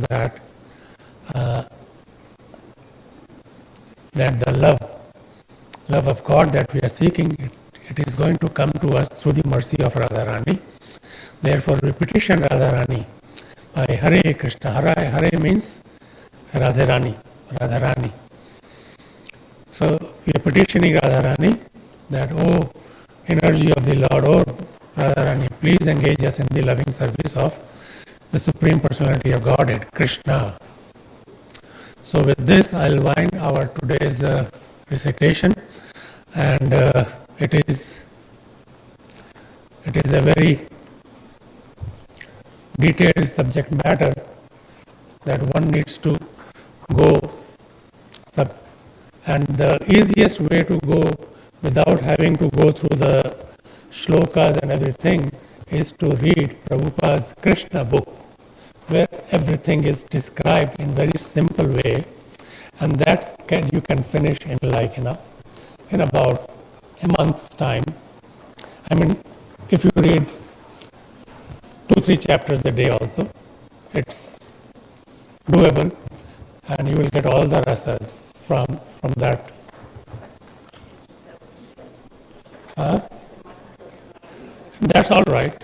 that the love of God that we are seeking, it is going to come to us through the mercy of Radharani. Therefore, repetition Radharani by Hare Krishna. Hare means Radharani. So we are petitioning Radharani that, oh, energy of the Lord, oh Radharani, please engage us in the loving service of the Supreme Personality of Godhead, Krishna. So with this, I'll wind our today's recitation, and it is a very detailed subject matter that one needs to go and the easiest way to go without having to go through the shlokas and everything is to read Prabhupada's Krishna book, where everything is described in very simple way, and that you can finish in in about a month's time. I mean, if you read 2-3 chapters a day also, it's doable, and you will get all the rasas from that. That's all right.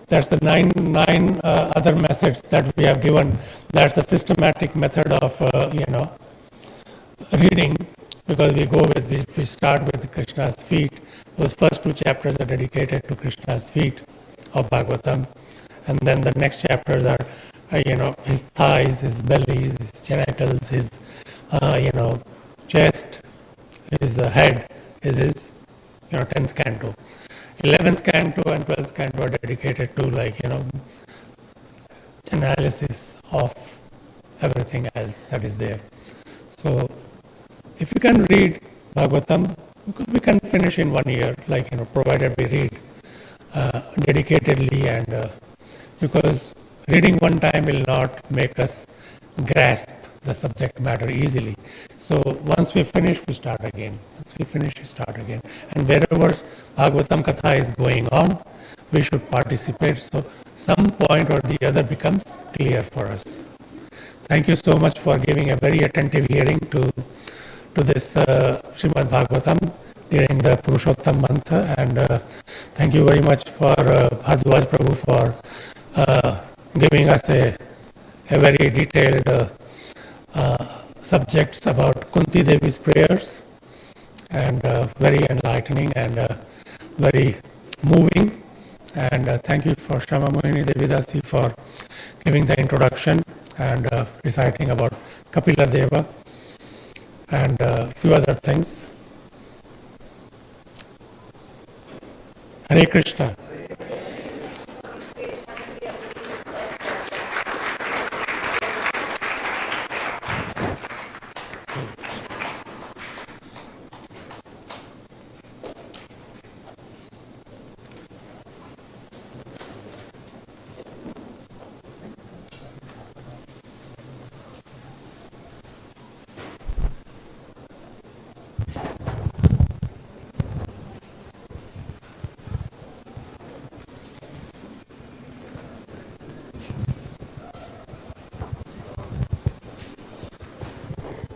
That's the nine other methods that we have given. That's a systematic method of reading, because we start with Krishna's feet. Those first 2 chapters are dedicated to Krishna's feet of Bhagavatam, and then the next chapters are his thighs, his belly, his genitals, his chest, his head is his 10th canto. 11th canto and 12th canto are dedicated to analysis of everything else that is there. So if you can read Bhagavatam, we can finish in 1 year, provided we read dedicatedly, and because reading one time will not make us grasp the subject matter easily. So once we finish, we start again. And wherever Bhagavatam Katha is going on, we should participate. So some point or the other becomes clear for us. Thank you so much for giving a very attentive hearing to this Srimad Bhagavatam during the Purushottam month. And thank you very much for Bhardwaj Prabhu for giving us a very detailed subjects about Kunti Devi's prayers, and very enlightening and very moving. And thank you for Shama Mohini Devidasi for giving the introduction and reciting about Kapila Deva and a few other things. Hare Krishna.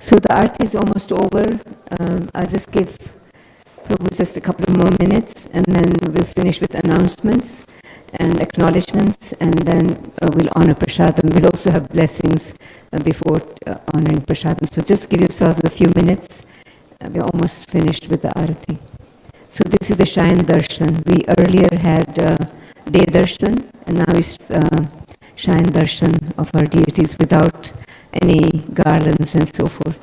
So the Aarti is almost over. I'll just give Prabhu just a couple of more minutes, and then we'll finish with announcements and acknowledgements, and then we'll honor Prasadam. We'll also have blessings before honoring Prasadam. So just give yourselves a few minutes. We're almost finished with the Aarti. So this is the Shayan Darshan. We earlier had Day Darshan, and now is Shayan Darshan of our deities without any garlands and so forth.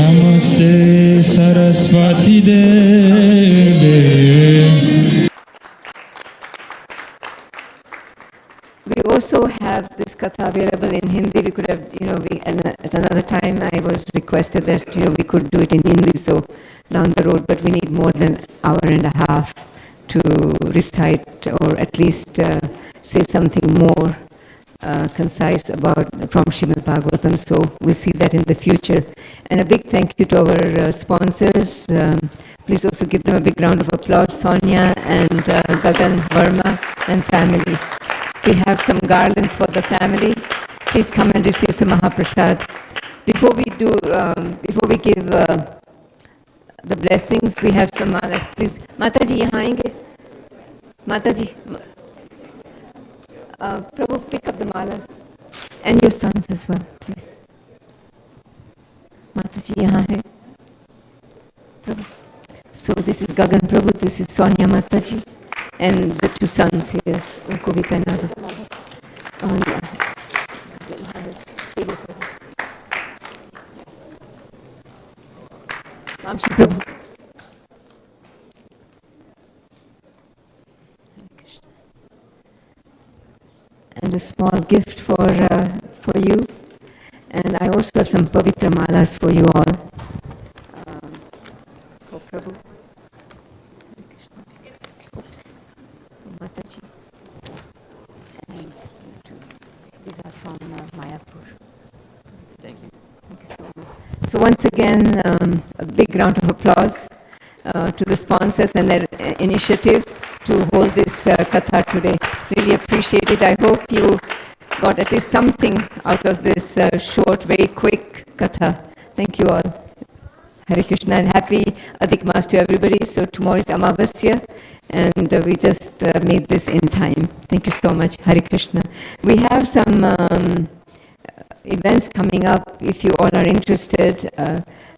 Namaste Saraswati Deve. We also have this katha available in Hindi. We could have, at another time I was requested that, we could do it in Hindi, so down the road, but we need more than an hour and a half to recite or at least say something more concise from Srimad Bhagavatam, so we'll see that in the future. And a big thank you to our sponsors. Please also give them a big round of applause, Sonia and Gagan Verma and family. We have some garlands for the family. Please come and receive some Mahaprasad. Before we give the blessings, we have some malas. Please, Mataji, yahan aayenge? Mataji, Prabhu, pick up the malas. And your sons as well, please. Mataji, yahan hai. Prabhu. So this is Gagan Prabhu, this is Sonia Mataji. And the two sons here, unko bhi pehna do. Oh, yeah. Mamshi Prabhu. And a small gift for you. And I also have some Pavitra Malas for you all. For Prabhu. Oops. Mataji. And these are from Mayapur. Thank you. Thank you so much. So once again, a big round of applause to the sponsors and their initiative to hold this katha today. Really appreciate it. I hope you got at least something out of this short, very quick katha. Thank you all. Hare Krishna and happy Adhik Maas to everybody. So tomorrow is Amavasya and we just made this in time. Thank you so much. Hare Krishna. We have some events coming up if you all are interested.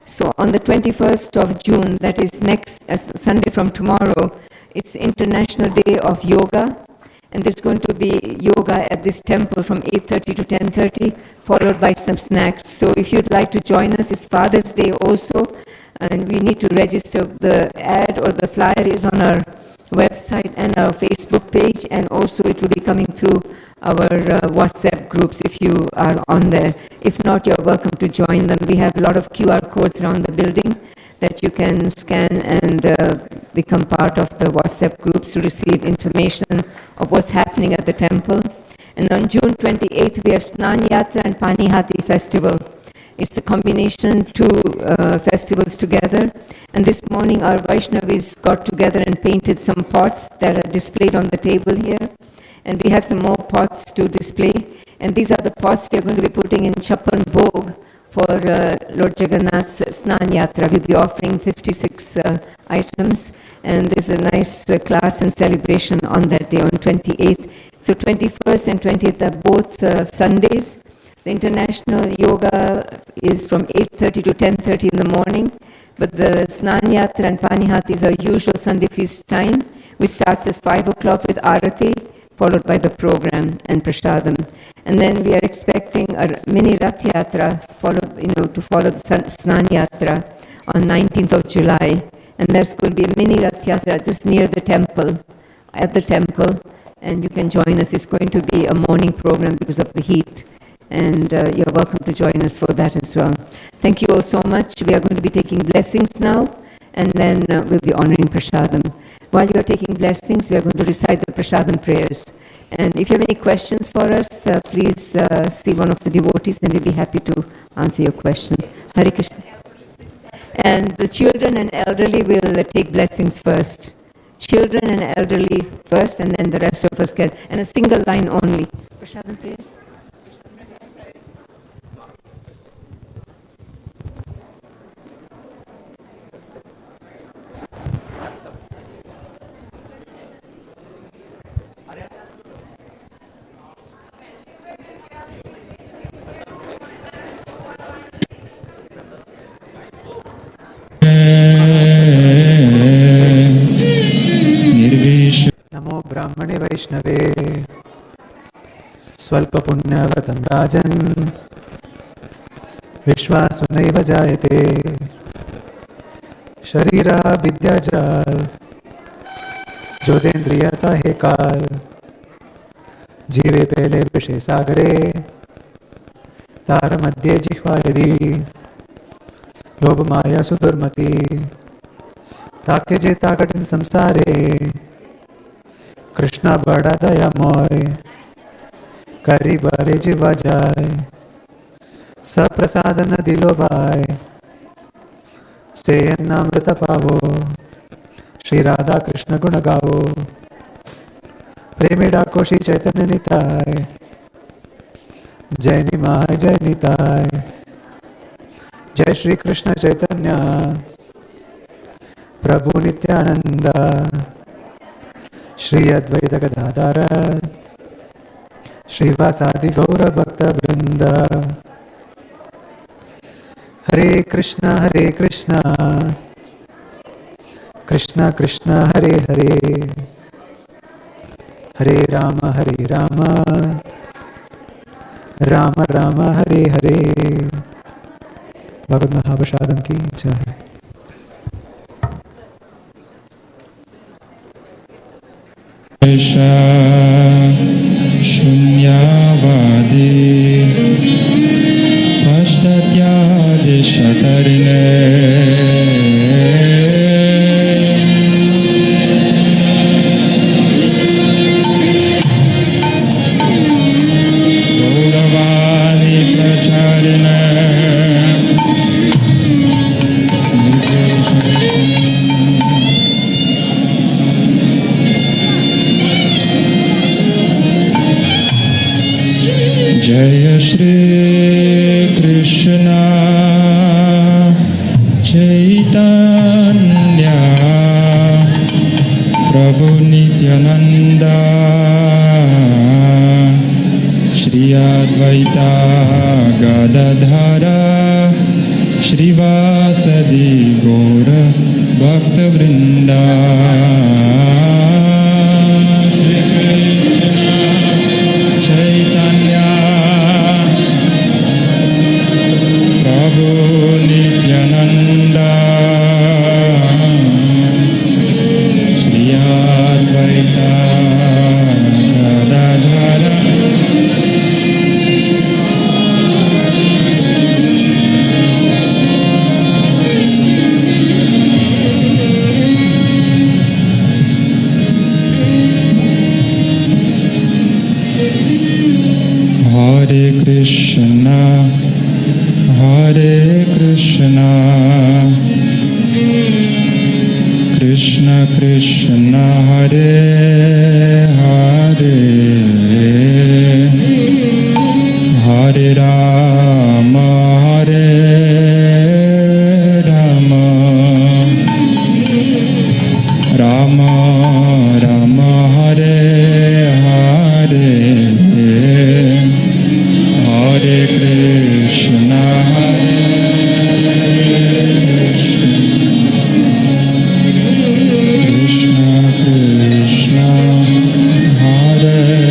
So on the 21st of June, that is next Sunday from tomorrow, it's International Day of Yoga. And there's going to be yoga at this temple from 8:30 to 10:30, followed by some snacks. So if you'd like to join us, it's Father's Day also, and we need to register. The ad or the flyer is on our website and our Facebook page, and also it will be coming through our WhatsApp groups if you are on there. If not, you're welcome to join them. We have a lot of QR codes around the building that you can scan and become part of the WhatsApp groups to receive information of what's happening at the temple. And on June 28th, we have Snan Yatra and Pani Hati Festival. It's a combination, two festivals together. And this morning, our Vaishnavis got together and painted some pots that are displayed on the table here. And we have some more pots to display. And these are the pots we are going to be putting in Chappan Bhog for Lord Jagannath's Snan Yatra. We'll be offering 56 items, and there's a nice class and celebration on that day, on 28th. So 21st and 20th are both Sundays. The international yoga is from 8:30 to 10:30 in the morning, but the Snan Yatra and Panihat is our usual Sunday feast time, which starts at 5 o'clock with Arati, followed by the program and Prasadam. And then we are expecting a mini Rath Yatra to follow the Snan Yatra on 19th of July. And there's going to be a mini Rath Yatra just near the temple, at the temple, and you can join us. It's going to be a morning program because of the heat. And you're welcome to join us for that as well. Thank you all so much. We are going to be taking blessings now, and then we'll be honoring Prasadam. While you are taking blessings, we are going to recite the Prasadam prayers. And if you have any questions for us, please see one of the devotees, and we'll be happy to answer your questions. Hare Krishna. And the children and elderly will take blessings first. Children and elderly first, and then the rest of us get, and a single line only. Prasadam prayers. नमो ब्राह्मणे वैष्णवे स्वल्पपुण्यव्रतं राजन् विश्वासो नैव जायते शरीरा विद्याजाल जोदेन्द्रियता हे काल जीवे पहले विषय सागरे तार मध्य जिह्वा यदि लोभ माया सुदुर्मति ताके जेता कठिन संसारे कृष्णा बड़ा दयामय करी बारे जीवा जाए सप्रसाद न दिलो भाई से अमृत पावो श्री राधा कृष्ण गुण गावो प्रेमी डाको श्री चैतन्य निताय जय निमाय जय निताय जय श्री कृष्ण चैतन्य प्रभु नित्यानंद श्री अद्वैत गदाधर श्रीवासादि गौर भक्त वृंद हरे कृष्णा कृष्णा कृष्णा हरे हरे हरे राम राम राम हरे हरे। भगवद महाप्रसादम की जय। शून्यवादी पश्चात्यादिशतरिणे गौरवादि प्रचारिणे जय श्री कृष्ण चैतन्य प्रभु नित्यानंद श्री अद्वैता गदाधर श्रीवासदि गौर भक्तवृंद। नित्यानंद श्री अद्वैता गदाधर हरे Krishna Krishna Krishna Hare Hare Hare Ram Rama Rama Hare Hare Hare Krishna Krishna Krishna Hare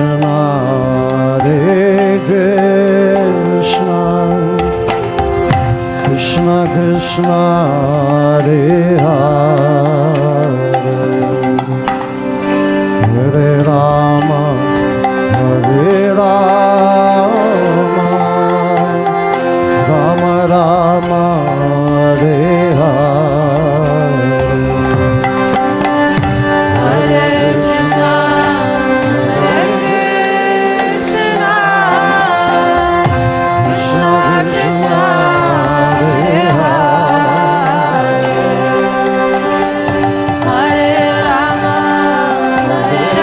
Krishna, Hare Krishna, Krishna Krishna, Hare Hare, Hare Rama, Hare Rama, Rama Rama, Hare Hare. Hare Krishna, Hare Krishna, Krishna Krishna, Hare Hare, Hare Rama, Hare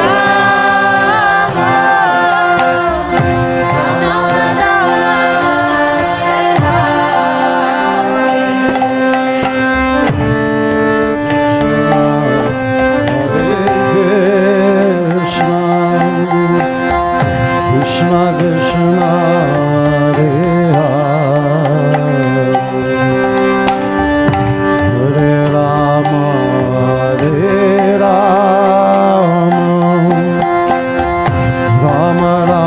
Rama, Rama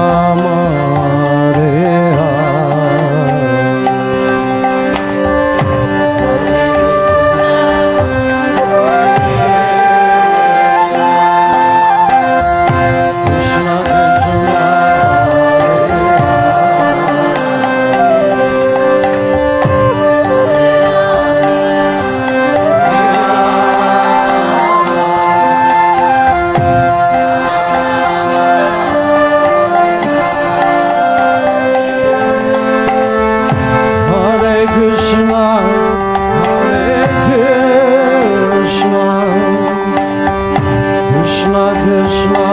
Krishna Krishna,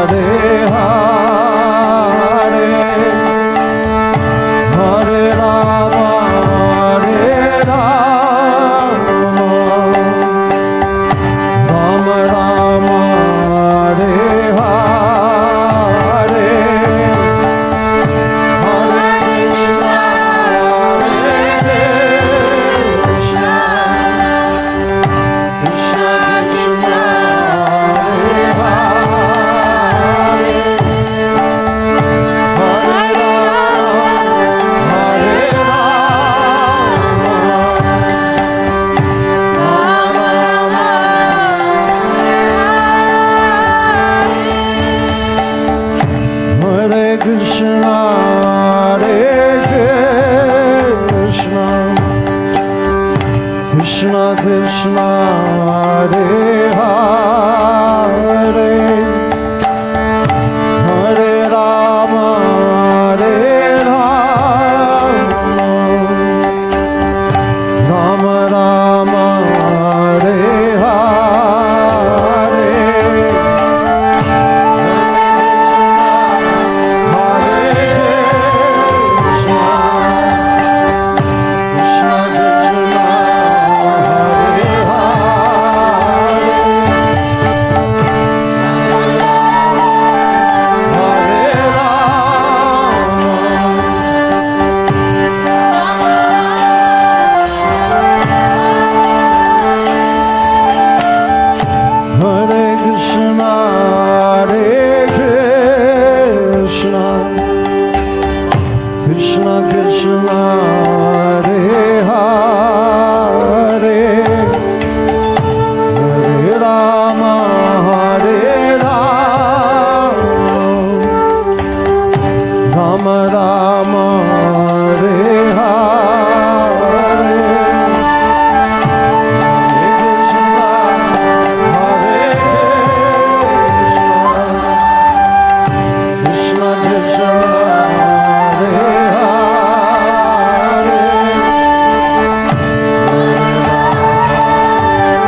Hare Hare, Hare Rama, Hare Rama, Rama Rama, Hare Hare. Krishna Krishna, Hare Krishna, Hare Krishna, Krishna Krishna, Hare Hare, Hare Rama, Hare Rama, Rama Rama, Hare Hare, Hare Krishna, Hare Krishna, Krishna Krishna, Hare Hare, Hare Rama, Hare Rama, Rama Rama, Hare Krishna, Hare Krishna, Krishna Krishna, Hare Hare,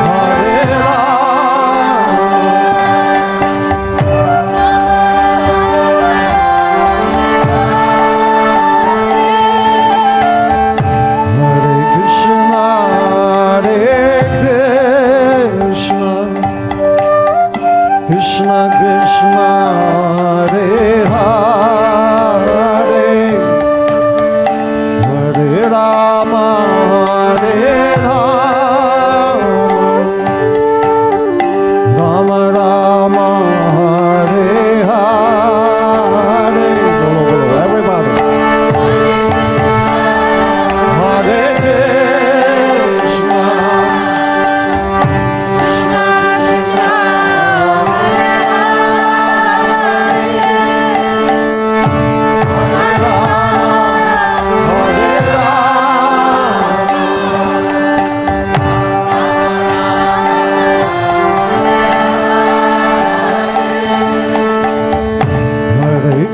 Hare Rama, Hare Rama, Rama Rama, Hare Hare, Hare Krishna, Krishna Krishna, Hare Hare, Rama Rama Hare Hare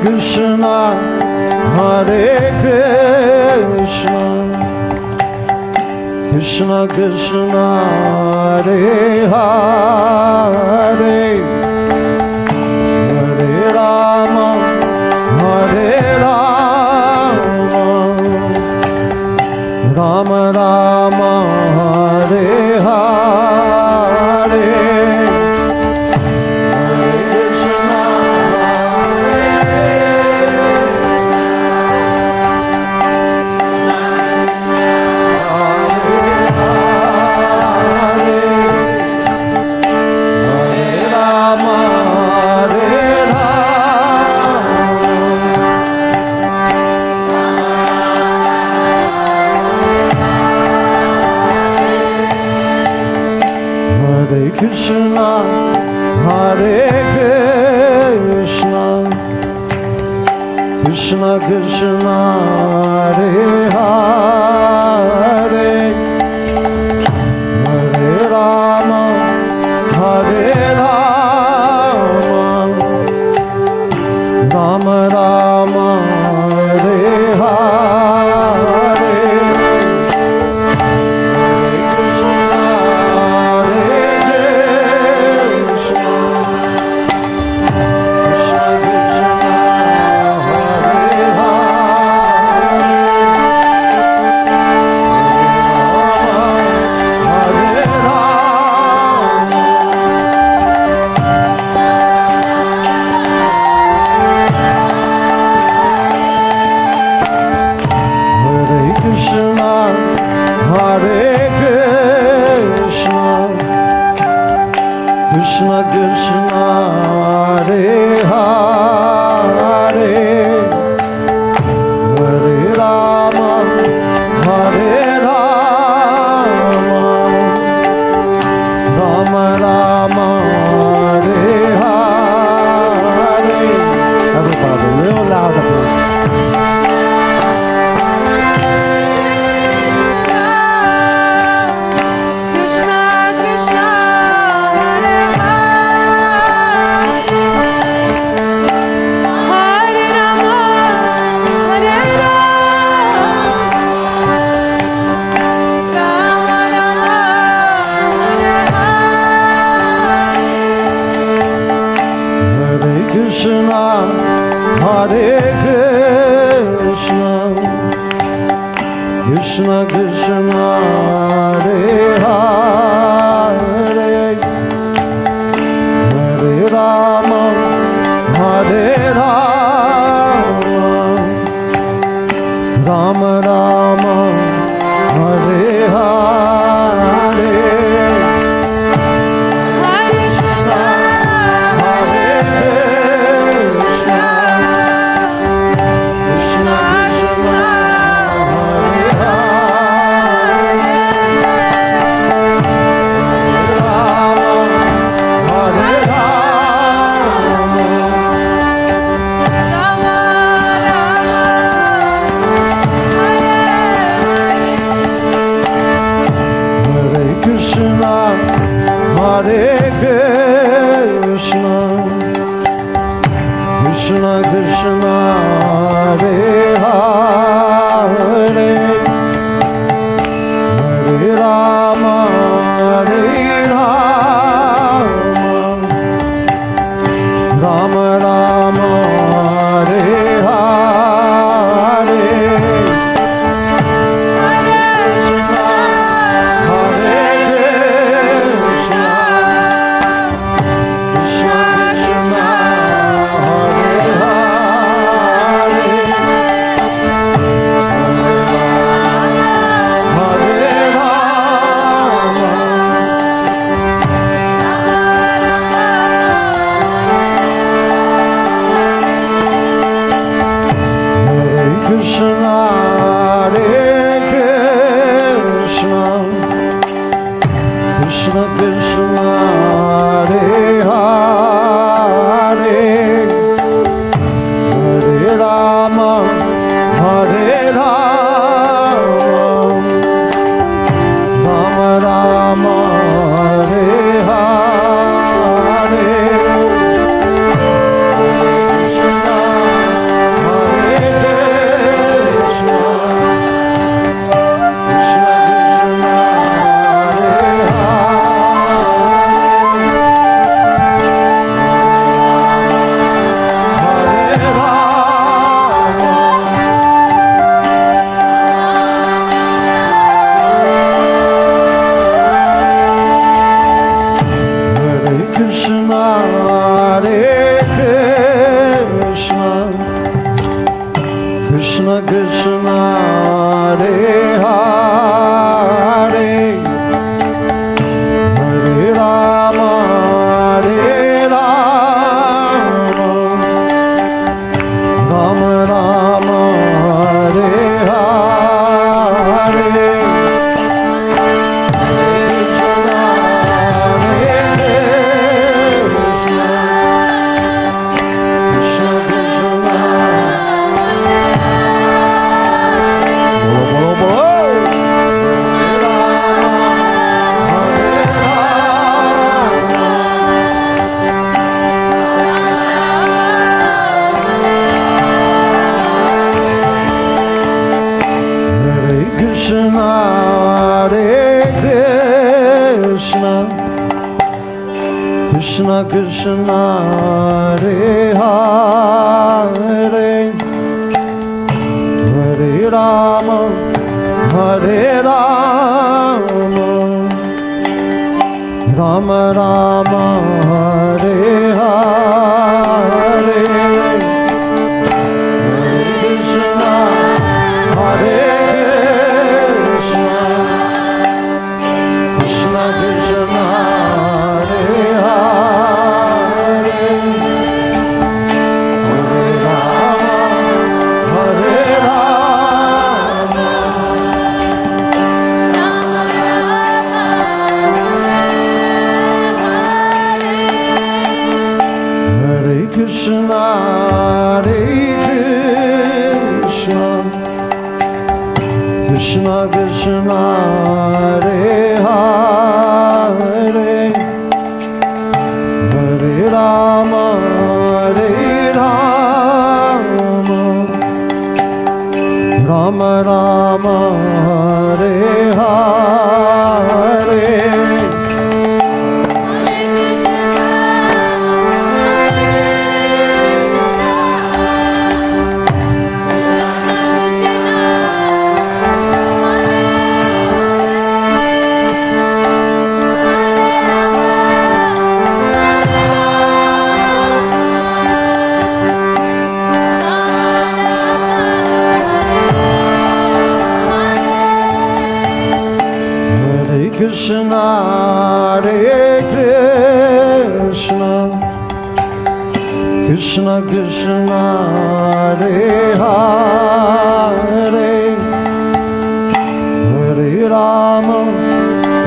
Krishna, Hare Krishna, Krishna Krishna, Hare Hare, Hare Rama, Hare Rama, Rama Rama, Hare Hare, Hare Krishna, Hare Rama, Hare Hare Krishna, Hare Krishna, Krishna Krishna, Hare Hare, Hare Rama, Hare Rama, Rama Rama, Hare Hare, Hare Krishna, Hare Krishna, Krishna Krishna, Hare Hare, Hare Rama, Hare Krishna, Hare Krishna, Krishna Krishna, Hare Hare, Hare Rama, Hare Rama, Rama Rama, Hare Hare. Everybody, real loud, please. Krishna Krishna, Hare Hare, Hare Rama, Hare Rama, Rama Rama, Hare Hare Krishna, Hare Krishna, Krishna Krishna, Hare Hare, Hare Rama, Hare Rama, Rama Rama, Hare Hare, Hare Krishna, Hare Krishna, Krishna Krishna, Hare Hare, Rama, Hare Rama, Rama Hare Krishna, Hare Krishna, Krishna Krishna, Hare Hare, Hare Rama, Hare Rama, Rama Rama, Hare Hare, Hare Krishna, Hare Krishna, Krishna Krishna, Hare Hare, Hare Rama, Hare Krishna, Krishna Krishna, Hare Hare, Hare Rama, Hare Rama, Rama Rama, Hare Hare. Krishna Krishna, Hare Hare, Hare Rama, Hare Rama, Rama Rama, Hare Hare, Hare Krishna, Hare Krishna, Krishna Krishna, Hare Hare, Hare Rama, Hare Rama, Hare Krishna, Hare Krishna, Krishna Krishna, Hare Hare, Hare Rama, Hare Rama, Rama Rama, Hare Hare. Krishna, Hare Krishna, Krishna Krishna, Hare Hare, Hare Rama,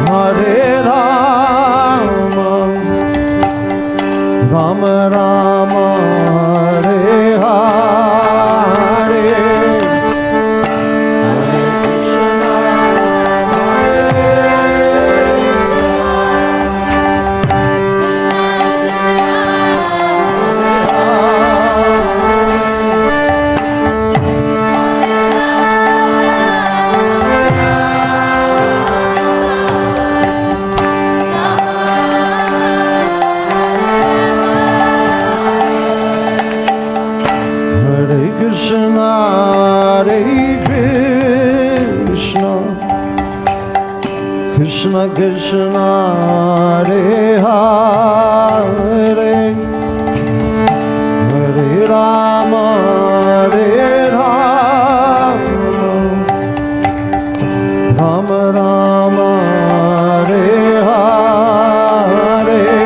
Hare Rama, Rama Rama, Hare Hare. Krishna Krishna, Hare Hare, Hare Rama, Hare Rama, Rama Rama, Hare Hare, Hare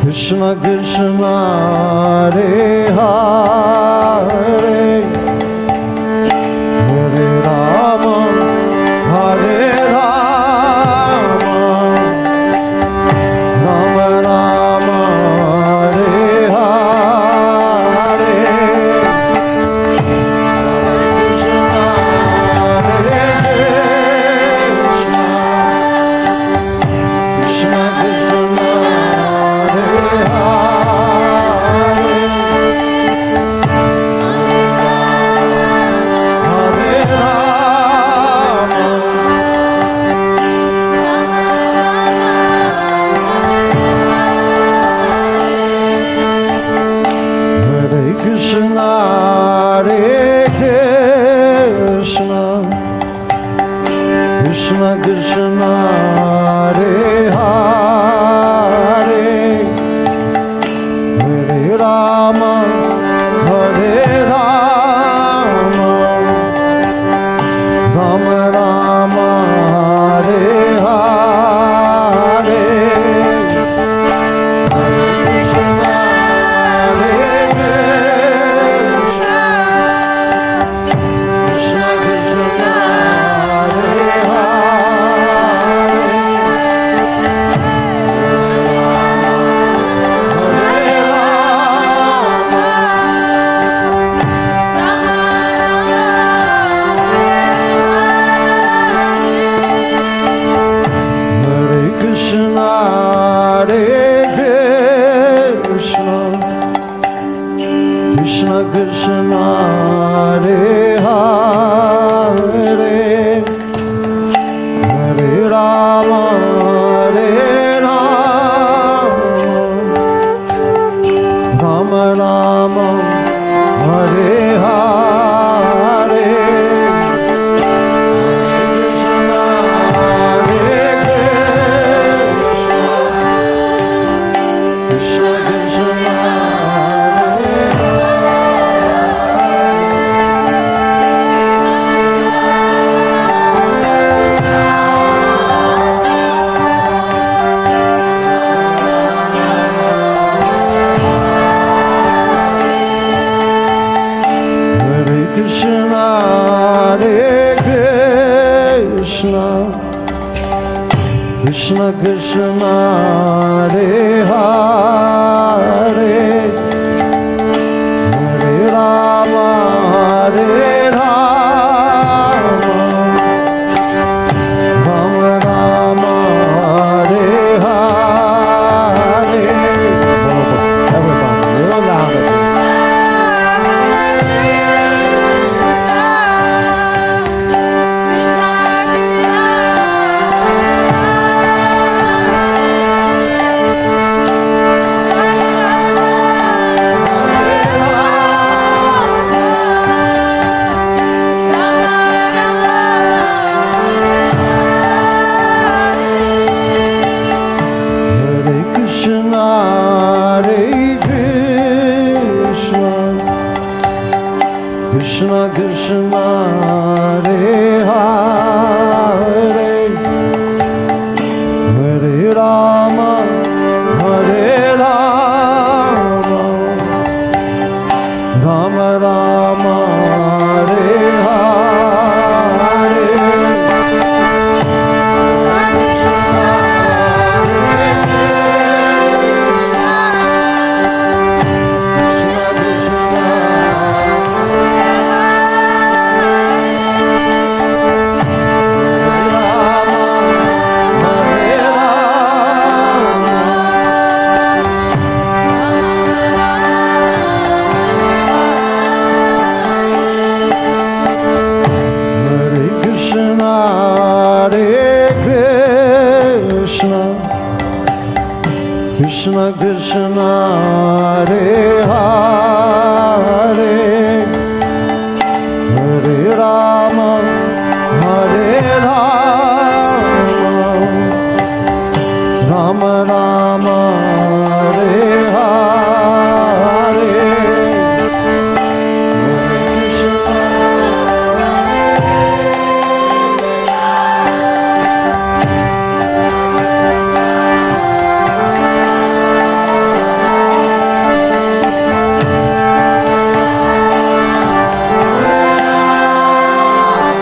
Krishna Krishna, Hare Hare, Hare Rama, Hare Rama, Rama Rama, Hare Hare, Hare Krishna, Krishna, Hare Krishna, Krishna Krishna, Hare Hare, Hare Rama, Hare Rama, Rama Rama, Hare Hare, Krishna, Hare Krishna, Krishna Krishna, Hare Hare Krishna, Hare Krishna, Krishna Krishna, Hare Hare, Hare Rama, Hare Rama, Rama Rama, Hare Hare. Everybody, real loud. Hare Krishna, Hare Krishna, Krishna Krishna, Hare Hare, Hare Rama, Hare Rama, Rama Rama, Hare Hare. Hare Krishna, Hare Krishna, Krishna Krishna, Hare Hare.